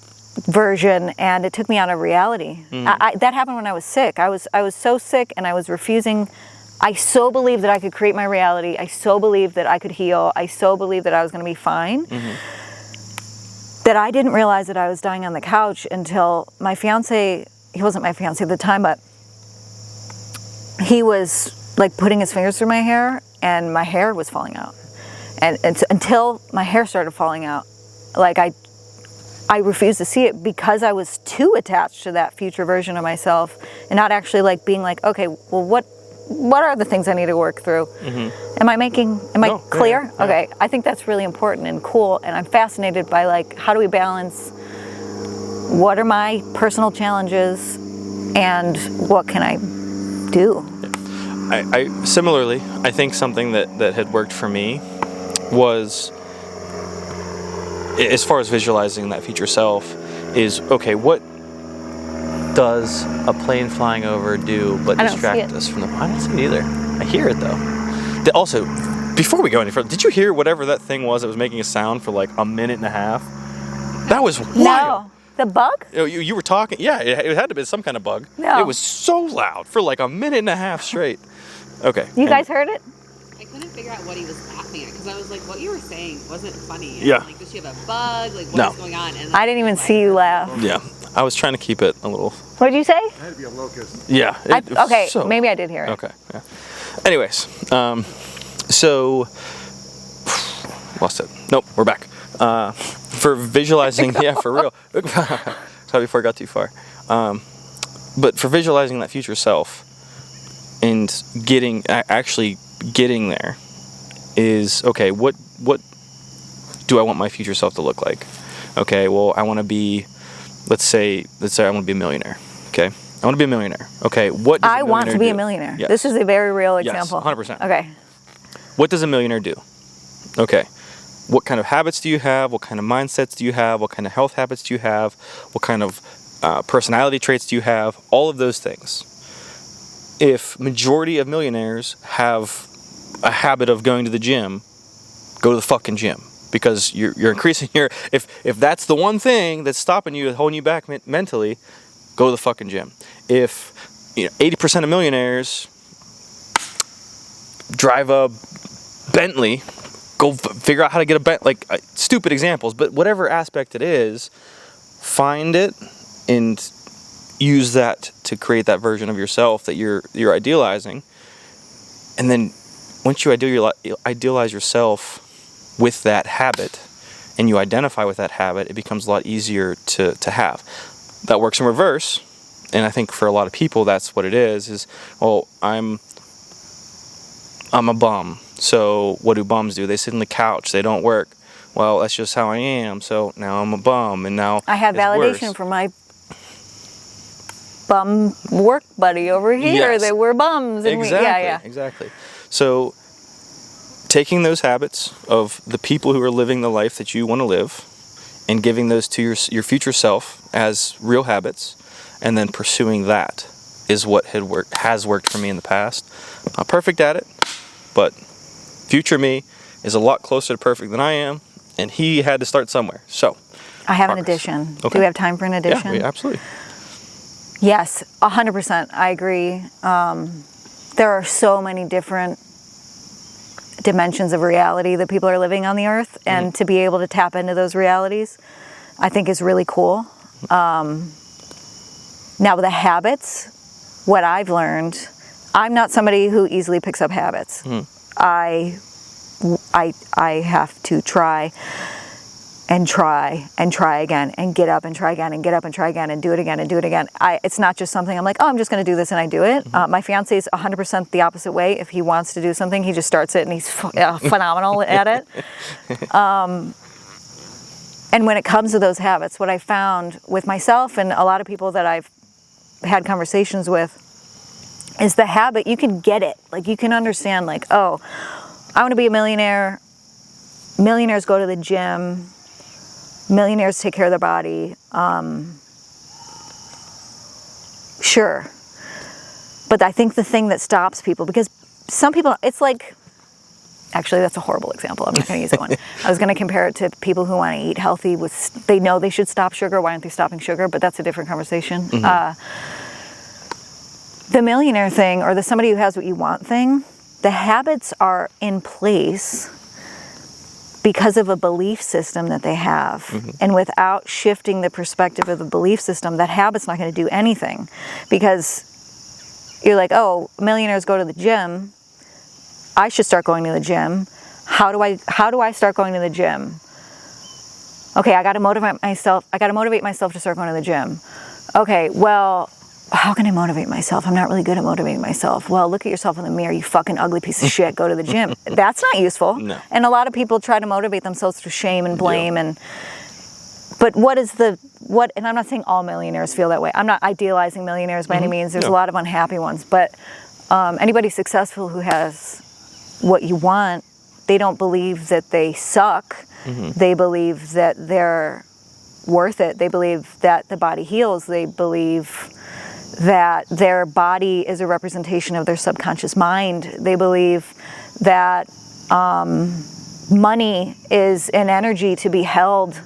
version, and it took me out of reality. That happened when I was sick. I was so sick, and I was refusing. I so believed that I could create my reality. I so believed that I could heal. I so believed that I was going to be fine. That I didn't realize that I was dying on the couch until my fiance, he wasn't my fiance at the time, but he was like putting his fingers through my hair, and my hair was falling out. And until my hair started falling out, like I refused to see it because I was too attached to that future version of myself, and not actually like being like, okay, well, what are the things I need to work through? Am I clear? Yeah. Okay. I think that's really important and cool, and I'm fascinated by like, how do we balance what are my personal challenges and what can I do? I similarly, I think something that had worked for me was as far as visualizing that future self, is okay. What does a plane flying over do but I don't distract see it. us from the? I don't see it either. I hear it though. Also, before we go any further, did you hear whatever that thing was that was making a sound for like a minute and a half? That was wild. No. The bug? You were talking. Yeah, it had to be some kind of bug. No. It was so loud for like a minute and a half straight. Okay. You guys heard it? I couldn't figure out what he was laughing at because I was like, what you were saying wasn't funny. And Yeah. Like, does she have a bug? Like, No. what's going on? And I didn't even see you laugh. Yeah, I was trying to keep it a little. What did you say? It had to be a locust. Yeah. Okay, maybe I did hear it. Okay. Yeah. Anyways, so lost it. Nope, we're back. For visualizing, yeah, for real. Sorry, before I got too far. But for visualizing that future self and actually getting there is okay. What do I want my future self to look like? Okay, well, I want to be. Let's say I want to be a millionaire. Okay, I want to be a millionaire. Okay, what does I want to be a do? millionaire. Yes. This is a very real Yes, example. 100%. Okay. What does a millionaire do? Okay. What kind of habits do you have? What kind of mindsets do you have? What kind of health habits do you have? What kind of personality traits do you have? All of those things. If majority of millionaires have a habit of going to the gym, go to the fucking gym. Because you're increasing your... If that's the one thing that's stopping you, holding you back mentally, go to the fucking gym. If 80% of millionaires drive a Bentley, go figure out how to get a Bentley. Like, stupid examples, but whatever aspect it is, find it and use that to create that version of yourself that you're idealizing. And then once you idealize yourself with that habit and you identify with that habit, it becomes a lot easier to have. That works in reverse, and I think for a lot of people that's what it is well, I'm a bum, so what do bums do? They sit on the couch, they don't work. Well, that's just how I am, so now I'm a bum, and now I have it's validation worse. from my bum work buddy over here Yes. that we're bums. And Exactly. So taking those habits of the people who are living the life that you want to live and giving those to your future self as real habits and then pursuing that is what has worked for me in the past. Not perfect at it, but future me is a lot closer to perfect than I am, and he had to start somewhere. So I have an progress. addition. Okay. Do we have time for an addition? Yeah, absolutely. Yes, 100%. I agree. There are so many different dimensions of reality that people are living on the earth, and to be able to tap into those realities, I think is really cool. Now, the habits, what I've learned, I'm not somebody who easily picks up habits. I have to try and try and try again and get up and try again and get up and try again and do it again and do it again. It's not just something I'm like, oh, I'm just going to do this and I do it. My fiance is 100% the opposite way. If he wants to do something, he just starts it and he's phenomenal at it. And when it comes to those habits, what I found with myself and a lot of people that I've had conversations with is the habit, you can get it. Like, you can understand, like, oh, I want to be a millionaire. Millionaires go to the gym. Millionaires take care of their body. Sure. But I think the thing that stops people, because some people, it's like, actually, that's a horrible example. I'm not going to use that one. I was going to compare it to people who want to eat healthy. They know they should stop sugar. Why aren't they stopping sugar? But that's a different conversation. The millionaire thing, or the somebody who has what you want thing, the habits are in place because of a belief system that they have. And without shifting the perspective of the belief system, that habit's not going to do anything. Because you're like, oh, millionaires go to the gym. I should start going to the gym. How do I start going to the gym? Okay, I got to motivate myself. I got to motivate myself to start going to the gym. Okay, well, how can I motivate myself? I'm not really good at motivating myself. Well, look at yourself in the mirror, you fucking ugly piece of shit. Go to the gym. That's not useful. No. And a lot of people try to motivate themselves through shame and blame. Yeah. But and I'm not saying all millionaires feel that way. I'm not idealizing millionaires by any means. There's a lot of unhappy ones. But anybody successful who has what you want, they don't believe that they suck. They believe that they're worth it. They believe that the body heals. They believe that their body is a representation of their subconscious mind. They believe that money is an energy to be held,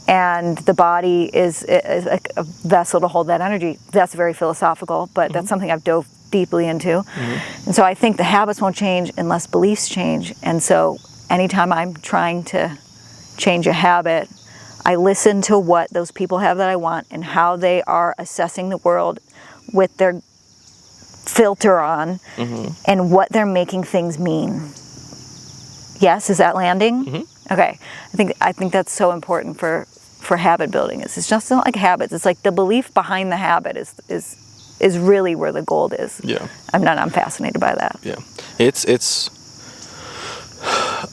and the body is a vessel to hold that energy. That's very philosophical, but that's something I've dove deeply into. And so I think the habits won't change unless beliefs change. And so anytime I'm trying to change a habit, I listen to what those people have that I want and how they are assessing the world with their filter on and what they're making things mean. Yes, is that landing? Okay. I think that's so important for habit building. It's just not like habits. It's like the belief behind the habit is really where the gold is. Yeah. I'm fascinated by that. Yeah. It's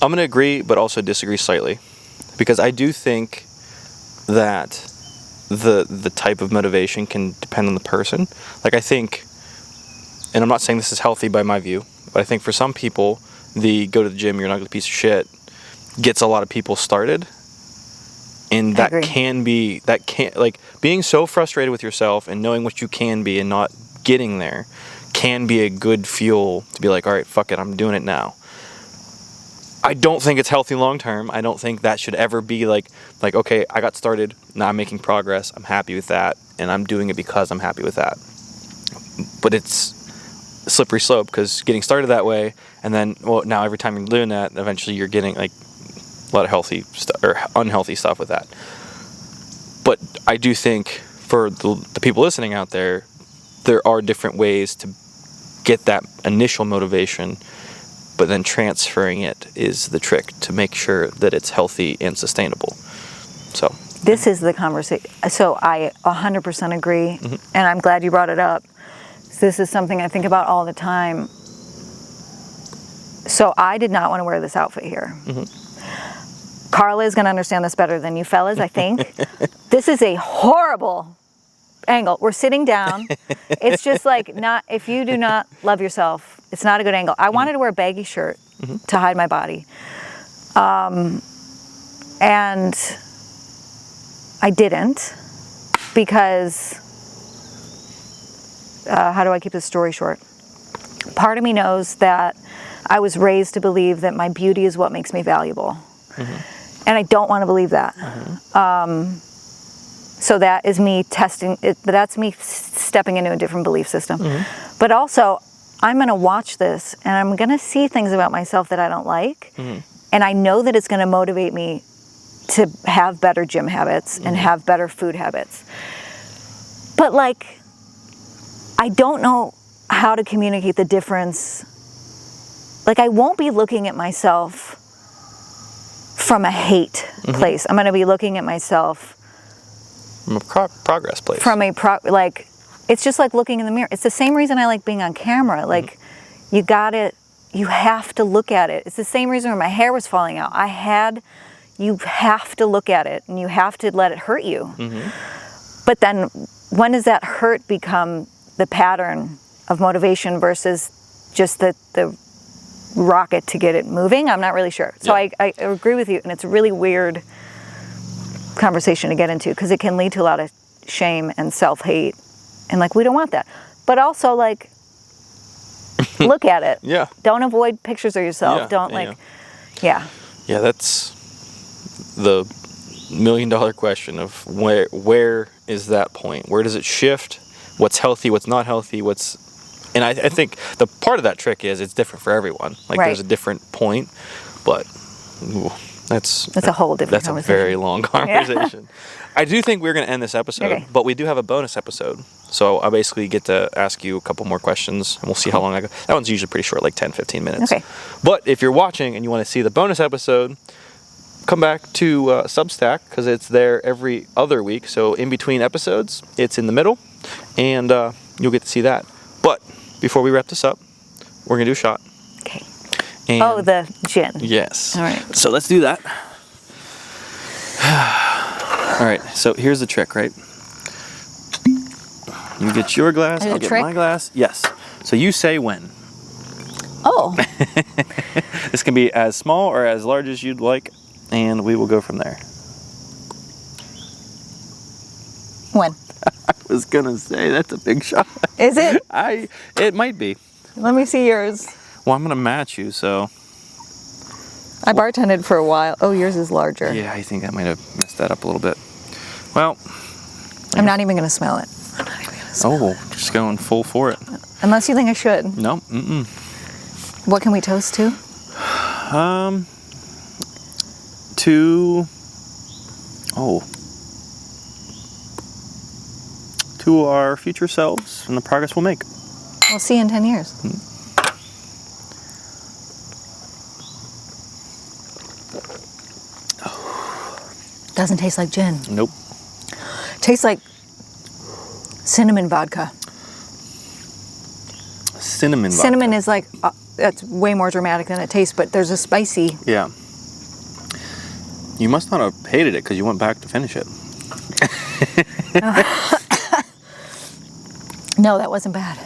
I'm going to agree but also disagree slightly, because I do think that the type of motivation can depend on the person. Like, I think, and I'm not saying this is healthy by my view, but I think for some people, the go to the gym, you're not a piece of shit, gets a lot of people started. And that can like being so frustrated with yourself and knowing what you can be and not getting there can be a good fuel to be like, all right, fuck it, I'm doing it now. I don't think it's healthy long term. I don't think that should ever be like, okay, I got started, now I'm making progress, I'm happy with that, and I'm doing it because I'm happy with that. But it's a slippery slope, because getting started that way, and then, well, now every time you're doing that, eventually you're getting like a lot of healthy stuff or unhealthy stuff with that. But I do think for the people listening out there are different ways to get that initial motivation, but then transferring it is the trick to make sure that it's healthy and sustainable. So this is the conversation. So I 100% agree, and I'm glad you brought it up. This is something I think about all the time. So I did not want to wear this outfit here. Carla is going to understand this better than you fellas, I think. This is a horrible angle. We're sitting down. It's just like, not, if you do not love yourself, it's not a good angle. I wanted to wear a baggy shirt to hide my body. And I didn't, because, how do I keep this story short? Part of me knows that I was raised to believe that my beauty is what makes me valuable. And I don't want to believe that. So that is me testing it. That's me stepping into a different belief system. But also, I'm going to watch this and I'm going to see things about myself that I don't like. And I know that it's going to motivate me to have better gym habits and have better food habits. But like, I don't know how to communicate the difference. Like, I won't be looking at myself from a hate place. I'm going to be looking at myself from a progress place. From a like, it's just like looking in the mirror. It's the same reason I like being on camera. Like, you have to look at it. It's the same reason when my hair was falling out. You have to look at it and you have to let it hurt you. But then when does that hurt become the pattern of motivation versus just the rocket to get it moving? I'm not really sure. So I agree with you, and it's a really weird conversation to get into, because it can lead to a lot of shame and self-hate, and like, we don't want that. But also, like, look at it. Don't avoid pictures of yourself. Yeah, that's the $1 million question of where is that point? Where does it shift? What's healthy, what's not healthy, and I think the part of that trick is it's different for everyone. Like, there's a different point, but that's a whole different conversation. That's a very long conversation. I do think we're going to end this episode, but we do have a bonus episode. So I basically get to ask you a couple more questions, and we'll see how long I go. That one's usually pretty short, like 10, 15 minutes. Okay. But if you're watching and you want to see the bonus episode, come back to Substack, because it's there every other week. So in between episodes, it's in the middle, and you'll get to see that. But before we wrap this up, we're going to do a shot. Okay. And the gin. Yes. All right. So let's do that. All right. So here's the trick, right? You get your glass, I'll get my glass. Yes. So you say when. Oh. This can be as small or as large as you'd like. and we will go from there. When? I was gonna say that's a big shot. Is it? It might be. Let me see yours. Well, I'm gonna match you, so. I bartended for a while. Oh, yours is larger. Yeah, I think I might have messed that up a little bit. Well. I'm not even gonna smell it. I'm not even gonna smell it. Oh, just going full for it. Unless you think I should. No. Mm-mm. What can we toast to? To our future selves and the progress we'll make. We'll see you in 10 years. Doesn't taste like gin. Nope. Tastes like cinnamon vodka. Cinnamon vodka. Cinnamon is like, that's way more dramatic than it tastes, but there's a spicy. Yeah. You must not have hated it because you went back to finish it. No, that wasn't bad.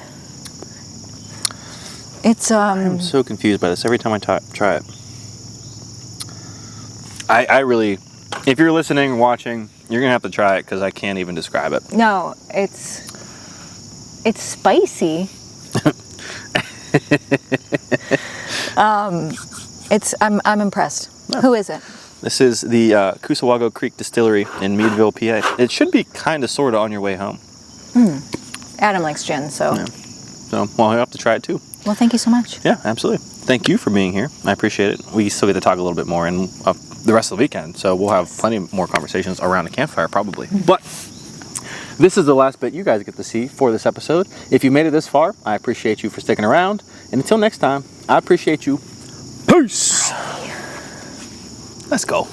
It's I'm so confused by this every time I try it. I really, if you're listening or watching, you're gonna have to try it because I can't even describe it. No, it's spicy. I'm impressed. Oh. Who is it? This is the Cussewago Creek Distillery in Meadville, PA. It should be kind of sort of on your way home. Adam likes gin, so. Yeah. So, well, you'll have to try it too. Well, thank you so much. Yeah, absolutely. Thank you for being here. I appreciate it. We still get to talk a little bit more in the rest of the weekend, so we'll have plenty more conversations around the campfire probably. But this is the last bit you guys get to see for this episode. If you made it this far, I appreciate you for sticking around. And until next time, I appreciate you. Peace. Let's go.